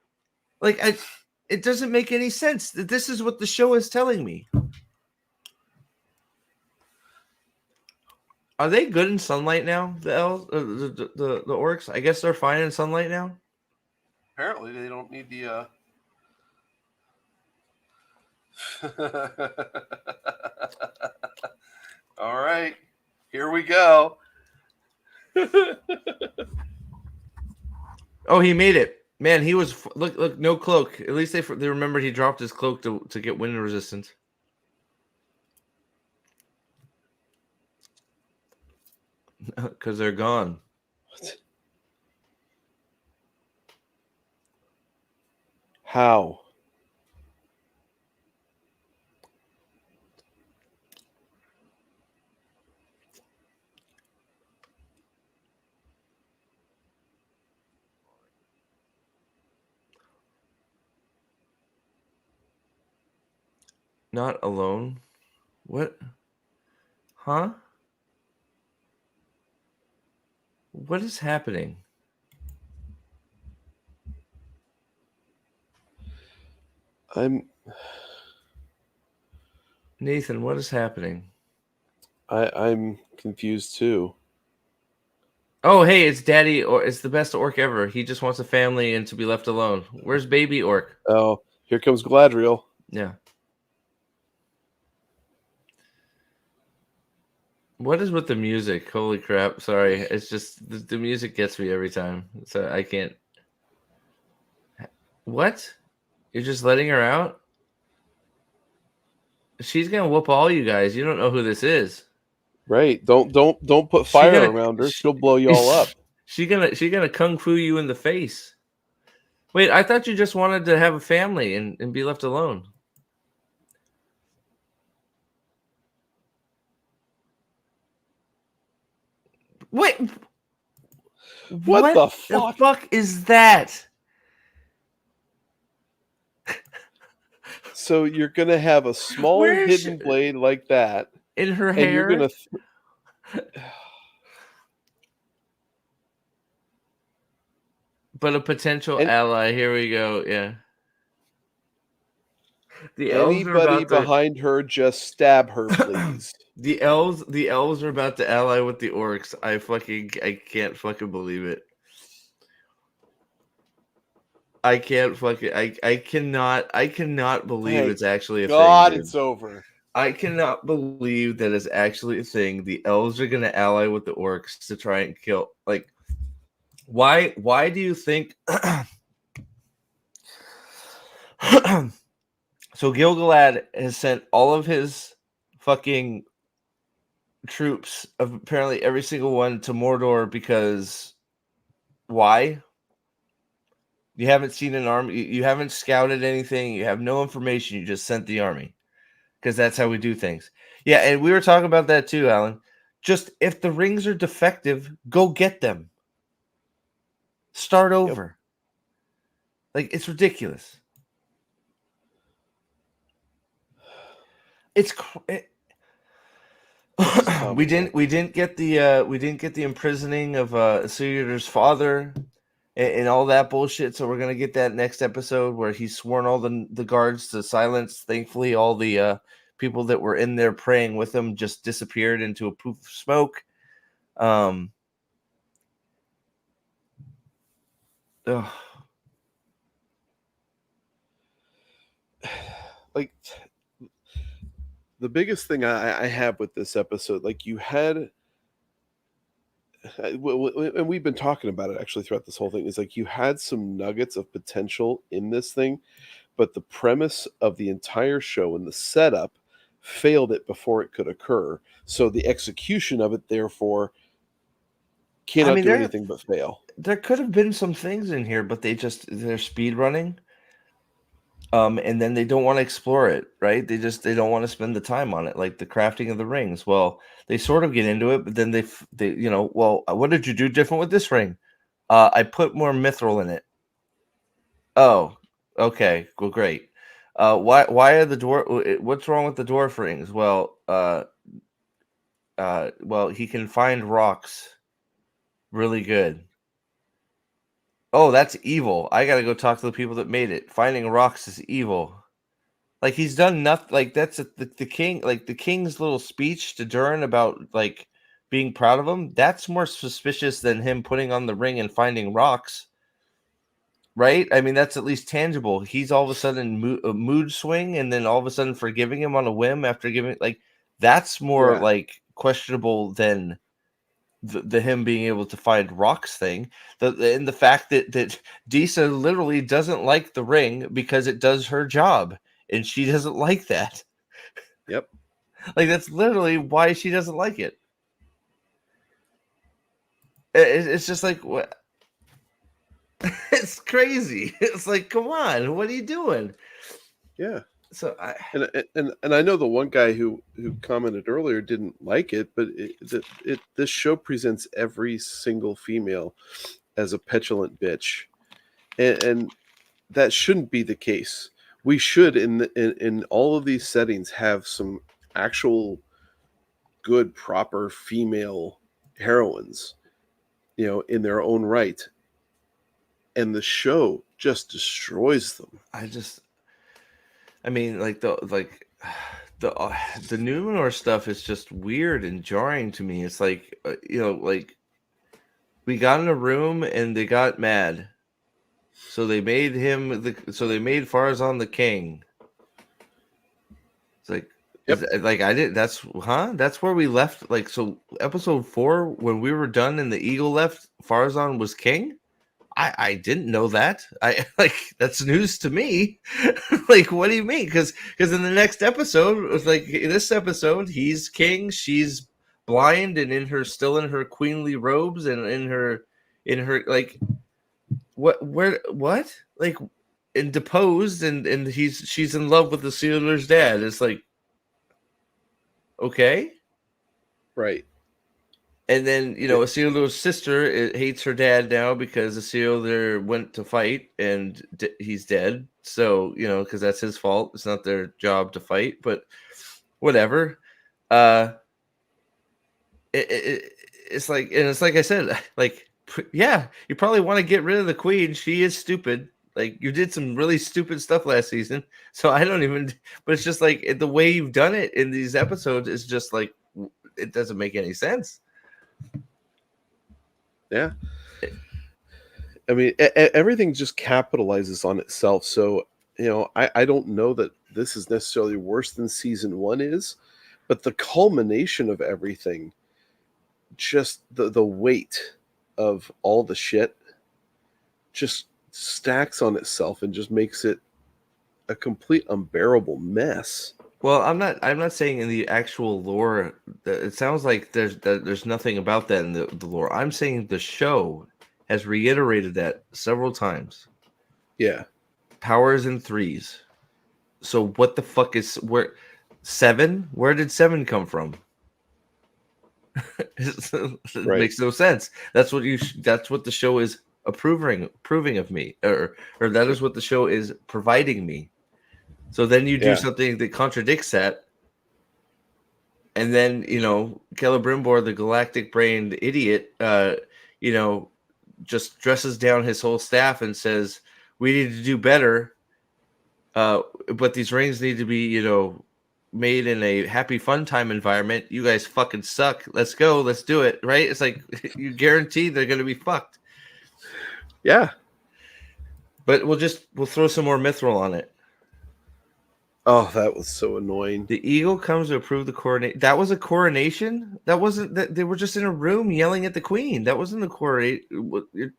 It doesn't make any sense. This is what the show is telling me. Are they good in sunlight now? The elves, the orcs. I guess they're fine in sunlight now. Apparently, they don't need the. All right, here we go. Oh, he made it. Man, he was look no cloak. At least they remembered he dropped his cloak to get wind resistance. Because they're gone. What? How? Not alone. What? Huh? What is happening? Nathan, what is happening? I'm confused too. Oh, hey, it's Daddy, or it's the best orc ever. He just wants a family and to be left alone. Where's baby orc? Oh, here comes Gladriel. Yeah. What is with the music? Holy crap. Sorry. It's just the music gets me every time. So I can't. What? You're just letting her out? She's going to whoop all you guys. You don't know who this is. Right. Don't put fire around her. She'll blow you all up. She gonna kung fu you in the face. Wait, I thought you just wanted to have a family and be left alone. Wait. What the fuck? The fuck is that? So you're gonna have a small hidden blade like that in her and hair. You're gonna but a potential ally. Here we go. Yeah. The Anybody behind her, just stab her, please. The elves are about to ally with the orcs. I can't fucking believe it. I cannot believe it's actually a thing. God, it's over. I cannot believe that is actually a thing. The elves are gonna ally with the orcs to try and kill. Like, why do you think? So Gil-galad has sent all of his fucking troops, of apparently every single one, to Mordor because why? You haven't seen an army. You haven't scouted anything. You have no information. You just sent the army because that's how we do things. Yeah, and we were talking about that too, Alan. Just if the rings are defective, go get them. Start over. Yep. Like, it's ridiculous. We didn't get the imprisoning of Isildur father and all that bullshit. So we're gonna get that next episode where he's sworn all the guards to silence. Thankfully, all the people that were in there praying with him just disappeared into a poof of smoke. Like, the biggest thing I have with this episode, like, you had and we've been talking about it actually throughout this whole thing, is like you had some nuggets of potential in this thing, but the premise of the entire show and the setup failed it before it could occur. So the execution of it, therefore, I cannot mean, do anything but fail. there could have been some things in here, but they're speed running. And then they don't want to explore it, right? They don't want to spend the time on it, like the crafting of the rings. Well, they sort of get into it, but then they well, what did you do different with this ring? I put more mithril in it. Oh, okay, well, great. Why are the dwarf? What's wrong with the dwarf rings? Well, he can find rocks really good. Oh, that's evil. I gotta go talk to the people that made it. Finding rocks is evil. Like he's done nothing. Like that's the king. Like the king's little speech to Durin about like being proud of him. That's more suspicious than him putting on the ring and finding rocks, right? I mean, that's at least tangible. He's all of a sudden a mood swing, and then all of a sudden forgiving him on a whim after giving like that's more Yeah. like questionable than the him being able to find rocks thing. And the fact that Disa literally doesn't like the ring because it does her job, and she doesn't like that. Yep. Like that's literally why she doesn't like it. It's just like what. It's crazy. It's like, come on, what are you doing? Yeah. So And I know the one guy who commented earlier didn't like it, but this show presents every single female as a petulant bitch, and that shouldn't be the case. We should in all of these settings have some actual good, proper female heroines, in their own right, and the show just destroys them. I mean, like the Numenor stuff is just weird and jarring to me. It's like like we got in a room and they got mad, so they made Farazan the king. It's like, like I did. That's where we left. Like, so episode 4, when we were done and the eagle left, Farazan was king. I didn't know that. I like that's news to me. Like, what do you mean? Because in the next episode, it was like this episode, he's king, she's blind and still in her queenly robes and in her like what like and deposed and she's in love with the Sealer's dad. It's like okay, Right. and then Isildur's sister hates her dad now because Isildur went to fight and he's dead. So because that's his fault. It's not their job to fight, but whatever. It's like I said, like yeah, you probably want to get rid of the queen. She is stupid. Like you did some really stupid stuff last season. So I don't even. But it's just like the way you've done it in these episodes is just like it doesn't make any sense. Yeah. I mean, everything just capitalizes on itself. So, I don't know that this is necessarily worse than season 1 is, but the culmination of everything, just the weight of all the shit just stacks on itself and just makes it a complete unbearable mess. Well, I'm not saying in the actual lore. It sounds like there's nothing about that in the lore. I'm saying the show has reiterated that several times. Yeah. Powers in 3s. So what the fuck is 7? Where did 7 come from? It Right. makes no sense. That's what the show is proving of me, or that is what the show is providing me. So then you do something that contradicts that, and then Celebrimbor, the galactic-brained idiot, just dresses down his whole staff and says, "We need to do better, but these rings need to be, made in a happy, fun time environment. You guys fucking suck. Let's go. Let's do it." Right? It's like you guarantee they're going to be fucked. Yeah. But we'll throw some more mithril on it. Oh, that was so annoying. The eagle comes to approve the coronation. That was a coronation. That wasn't that they were just in a room yelling at the queen. That wasn't the coronation.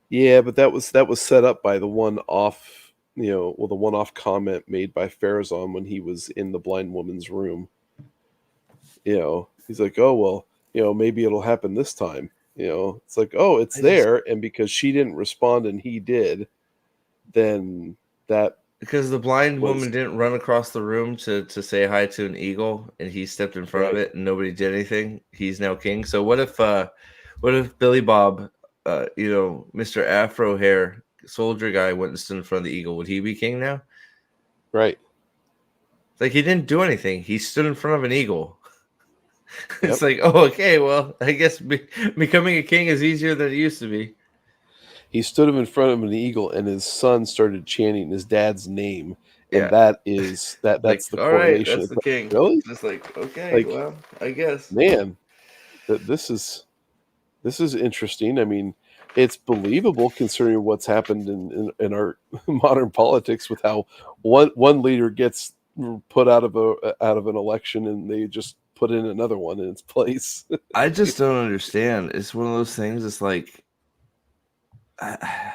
Yeah, but that was set up by the one-off, the one-off comment made by Farazan when he was in the blind woman's room. He's like, "Oh well, maybe it'll happen this time." It's like, "Oh, it's I just there," and because she didn't respond and he did, then that because the blind was woman didn't run across the room to say hi to an eagle, and he stepped in front of right. it, and nobody did anything. He's now king. So what if Billy Bob, Mr. Afro Hair soldier guy went and stood in front of the eagle? Would he be king now? Right. It's like he didn't do anything. He stood in front of an eagle. It's Yep. like, oh, okay, well, I guess becoming a king is easier than it used to be. He stood him in front of an eagle, and his son started chanting his dad's name, and Yeah, like, that's the all right, coronation. that's It's the like, king. really? Just like, okay, Like, well, I guess. man, that this is interesting. I mean, it's believable considering what's happened in our modern politics with how one leader gets put out of an election and they just put in another one in its place. I just don't understand. It's one of those things. It's like, I,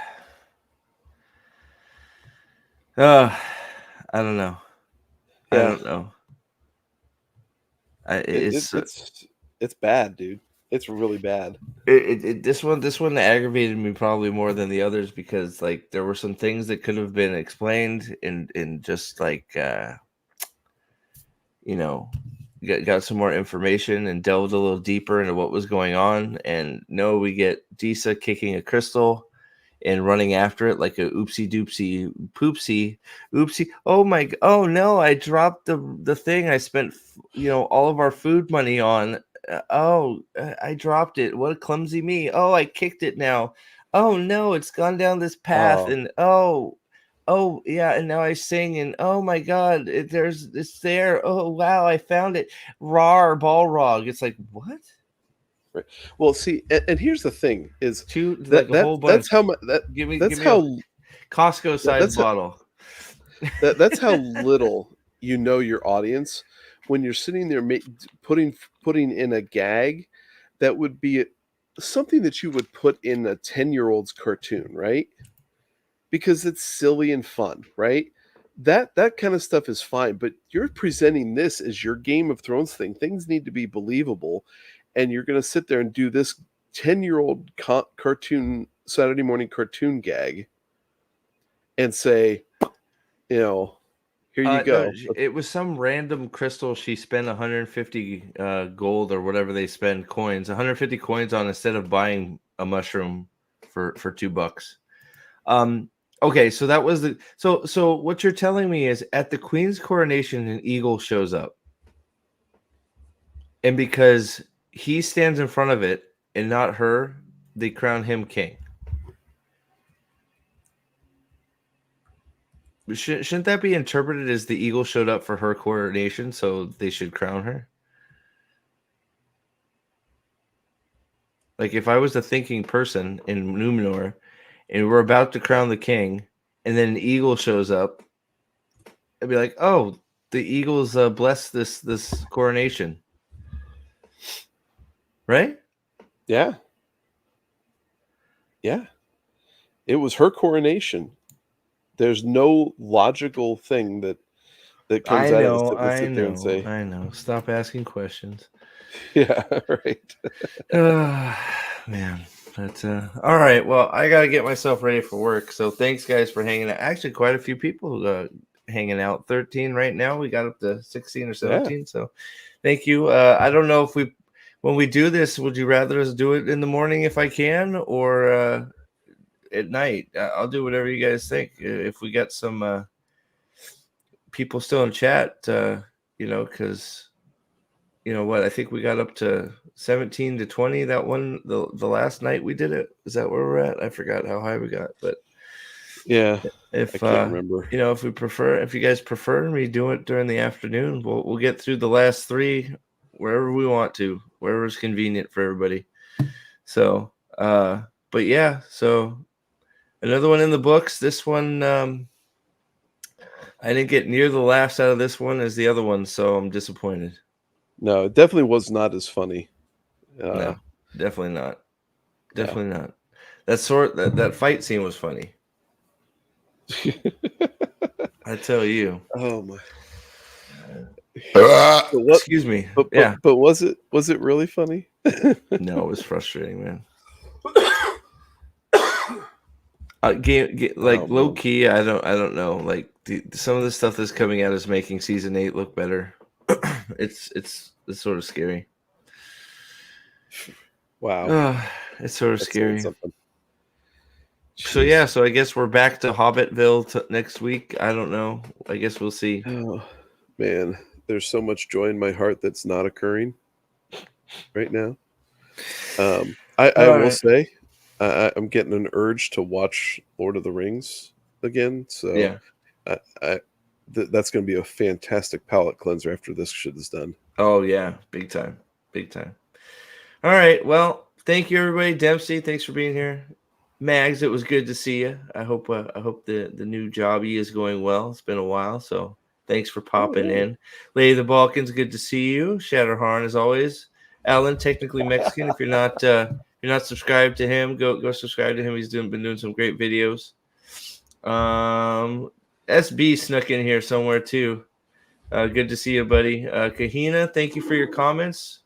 uh, I don't know. I Yeah, don't know. it, it, It's it's it's bad, dude. It's really bad. this one aggravated me probably more than the others because like there were some things that could have been explained in just like you know got some more information and delved a little deeper into what was going on. And no, we get Disa kicking a crystal and running after it like a oopsie doopsie poopsie oopsie. Oh no, I dropped the thing I spent all of our food money on. I dropped it. What a clumsy me. Oh, I kicked it now. Oh no, it's gone down this path. Oh, And oh yeah, and now I sing, and oh my god, it's there. Oh wow, I found it. Rar Balrog. It's like, what? right. Well, see, and here's the thing: is Two, like a whole that's bunch. how much Give that's me a how Costco size that's how, bottle. that's how little you know your audience when you're sitting there putting in a gag that would be something that you would put in a 10-year-old's cartoon, right? Because it's silly and fun, right? That kind of stuff is fine, but you're presenting this as your Game of Thrones thing. Things need to be believable, and you're going to sit there and do this 10-year-old cartoon Saturday morning cartoon gag and say, you know, here you No, go. it was some random crystal she spent 150 gold or whatever they spend coins, 150 coins on instead of buying a mushroom for $2. Okay, so that was the so what you're telling me is at the queen's coronation an eagle shows up. And because he stands in front of it and not her, they crown him king. Shouldn't that be interpreted as the eagle showed up for her coronation, so they should crown her? Like if I was a thinking person in Numenor and we're about to crown the king, and then an eagle shows up, I'd be like, "Oh, the eagles bless this coronation," right? Yeah, yeah. It was her coronation. There's no logical thing that comes I out of this know, that would I sit there and know, say, I know. Stop asking questions. yeah, right. Man, but all right. Well, I gotta get myself ready for work. So thanks, guys, for hanging out. Actually, quite a few people hanging out. 13 right now. We got up to 16 or Yeah. 17. So thank you. I don't know if when we do this, would you rather us do it in the morning if I can, or at night? I'll do whatever you guys think. If we got some people still in chat, because you know what? I think we got up to 17 to 20 that one the last night we did it. Is that where we're at? I forgot how high we got, but Yeah. I if can't remember. if you guys prefer me do it during the afternoon, we'll get through the last three wherever we want to, wherever's convenient for everybody. So, but yeah, so another one in the books. This one I didn't get near the laughs out of this one as the other one, so I'm disappointed. No, it definitely was not as funny. No, definitely not. Yeah. Definitely not. That fight scene was funny. I tell you. Oh my. Ah, But what? excuse me. But Yeah. was it really funny? No, it was frustrating, man. Like Oh low man. key, I don't know. Like some of the stuff that's coming out is making season 8 look better. It's sort of scary. Wow. It's sort of That's saying scary. something. So yeah, Jeez. so I guess we're back to Hobbitville next week. I don't know. I guess we'll see. Oh man, there's so much joy in my heart that's not occurring right now. I All will right. say, I'm getting an urge to watch Lord of the Rings again. So Yeah. I that's going to be a fantastic palate cleanser after this shit is done. Oh yeah, big time, big time. All right. Well, thank you, everybody. Dempsey, thanks for being here. Mags, it was good to see you. I hope the new jobby is going well. It's been a while, so thanks for Oh popping yeah. in. Lady of the Balkans, good to see you. Shatterhorn, as always. Alan, technically Mexican. If you're not subscribed to him, go subscribe to him. He's been doing some great videos. SB snuck in here somewhere too. Good to see you, buddy. Kahina, thank you for your comments.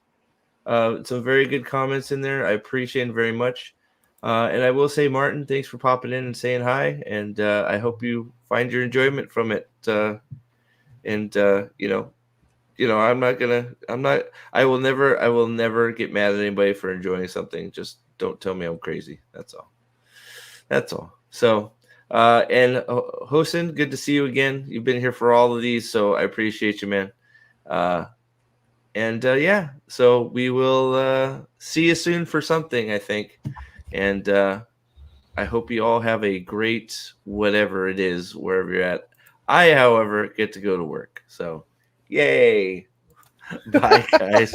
Some very good comments in there. I appreciate it very much. And I will say, Martin, thanks for popping in and saying hi. And I hope you find your enjoyment from it. And I will never get mad at anybody for enjoying something. Just don't tell me I'm crazy. That's all. That's all. So, and Hosen, good to see you again. You've been here for all of these, so I appreciate you, man. Uh, and yeah, so we will see you soon for something, I think. And I hope you all have a great whatever it is, wherever you're at. I, however, get to go to work. So, yay. Bye, guys.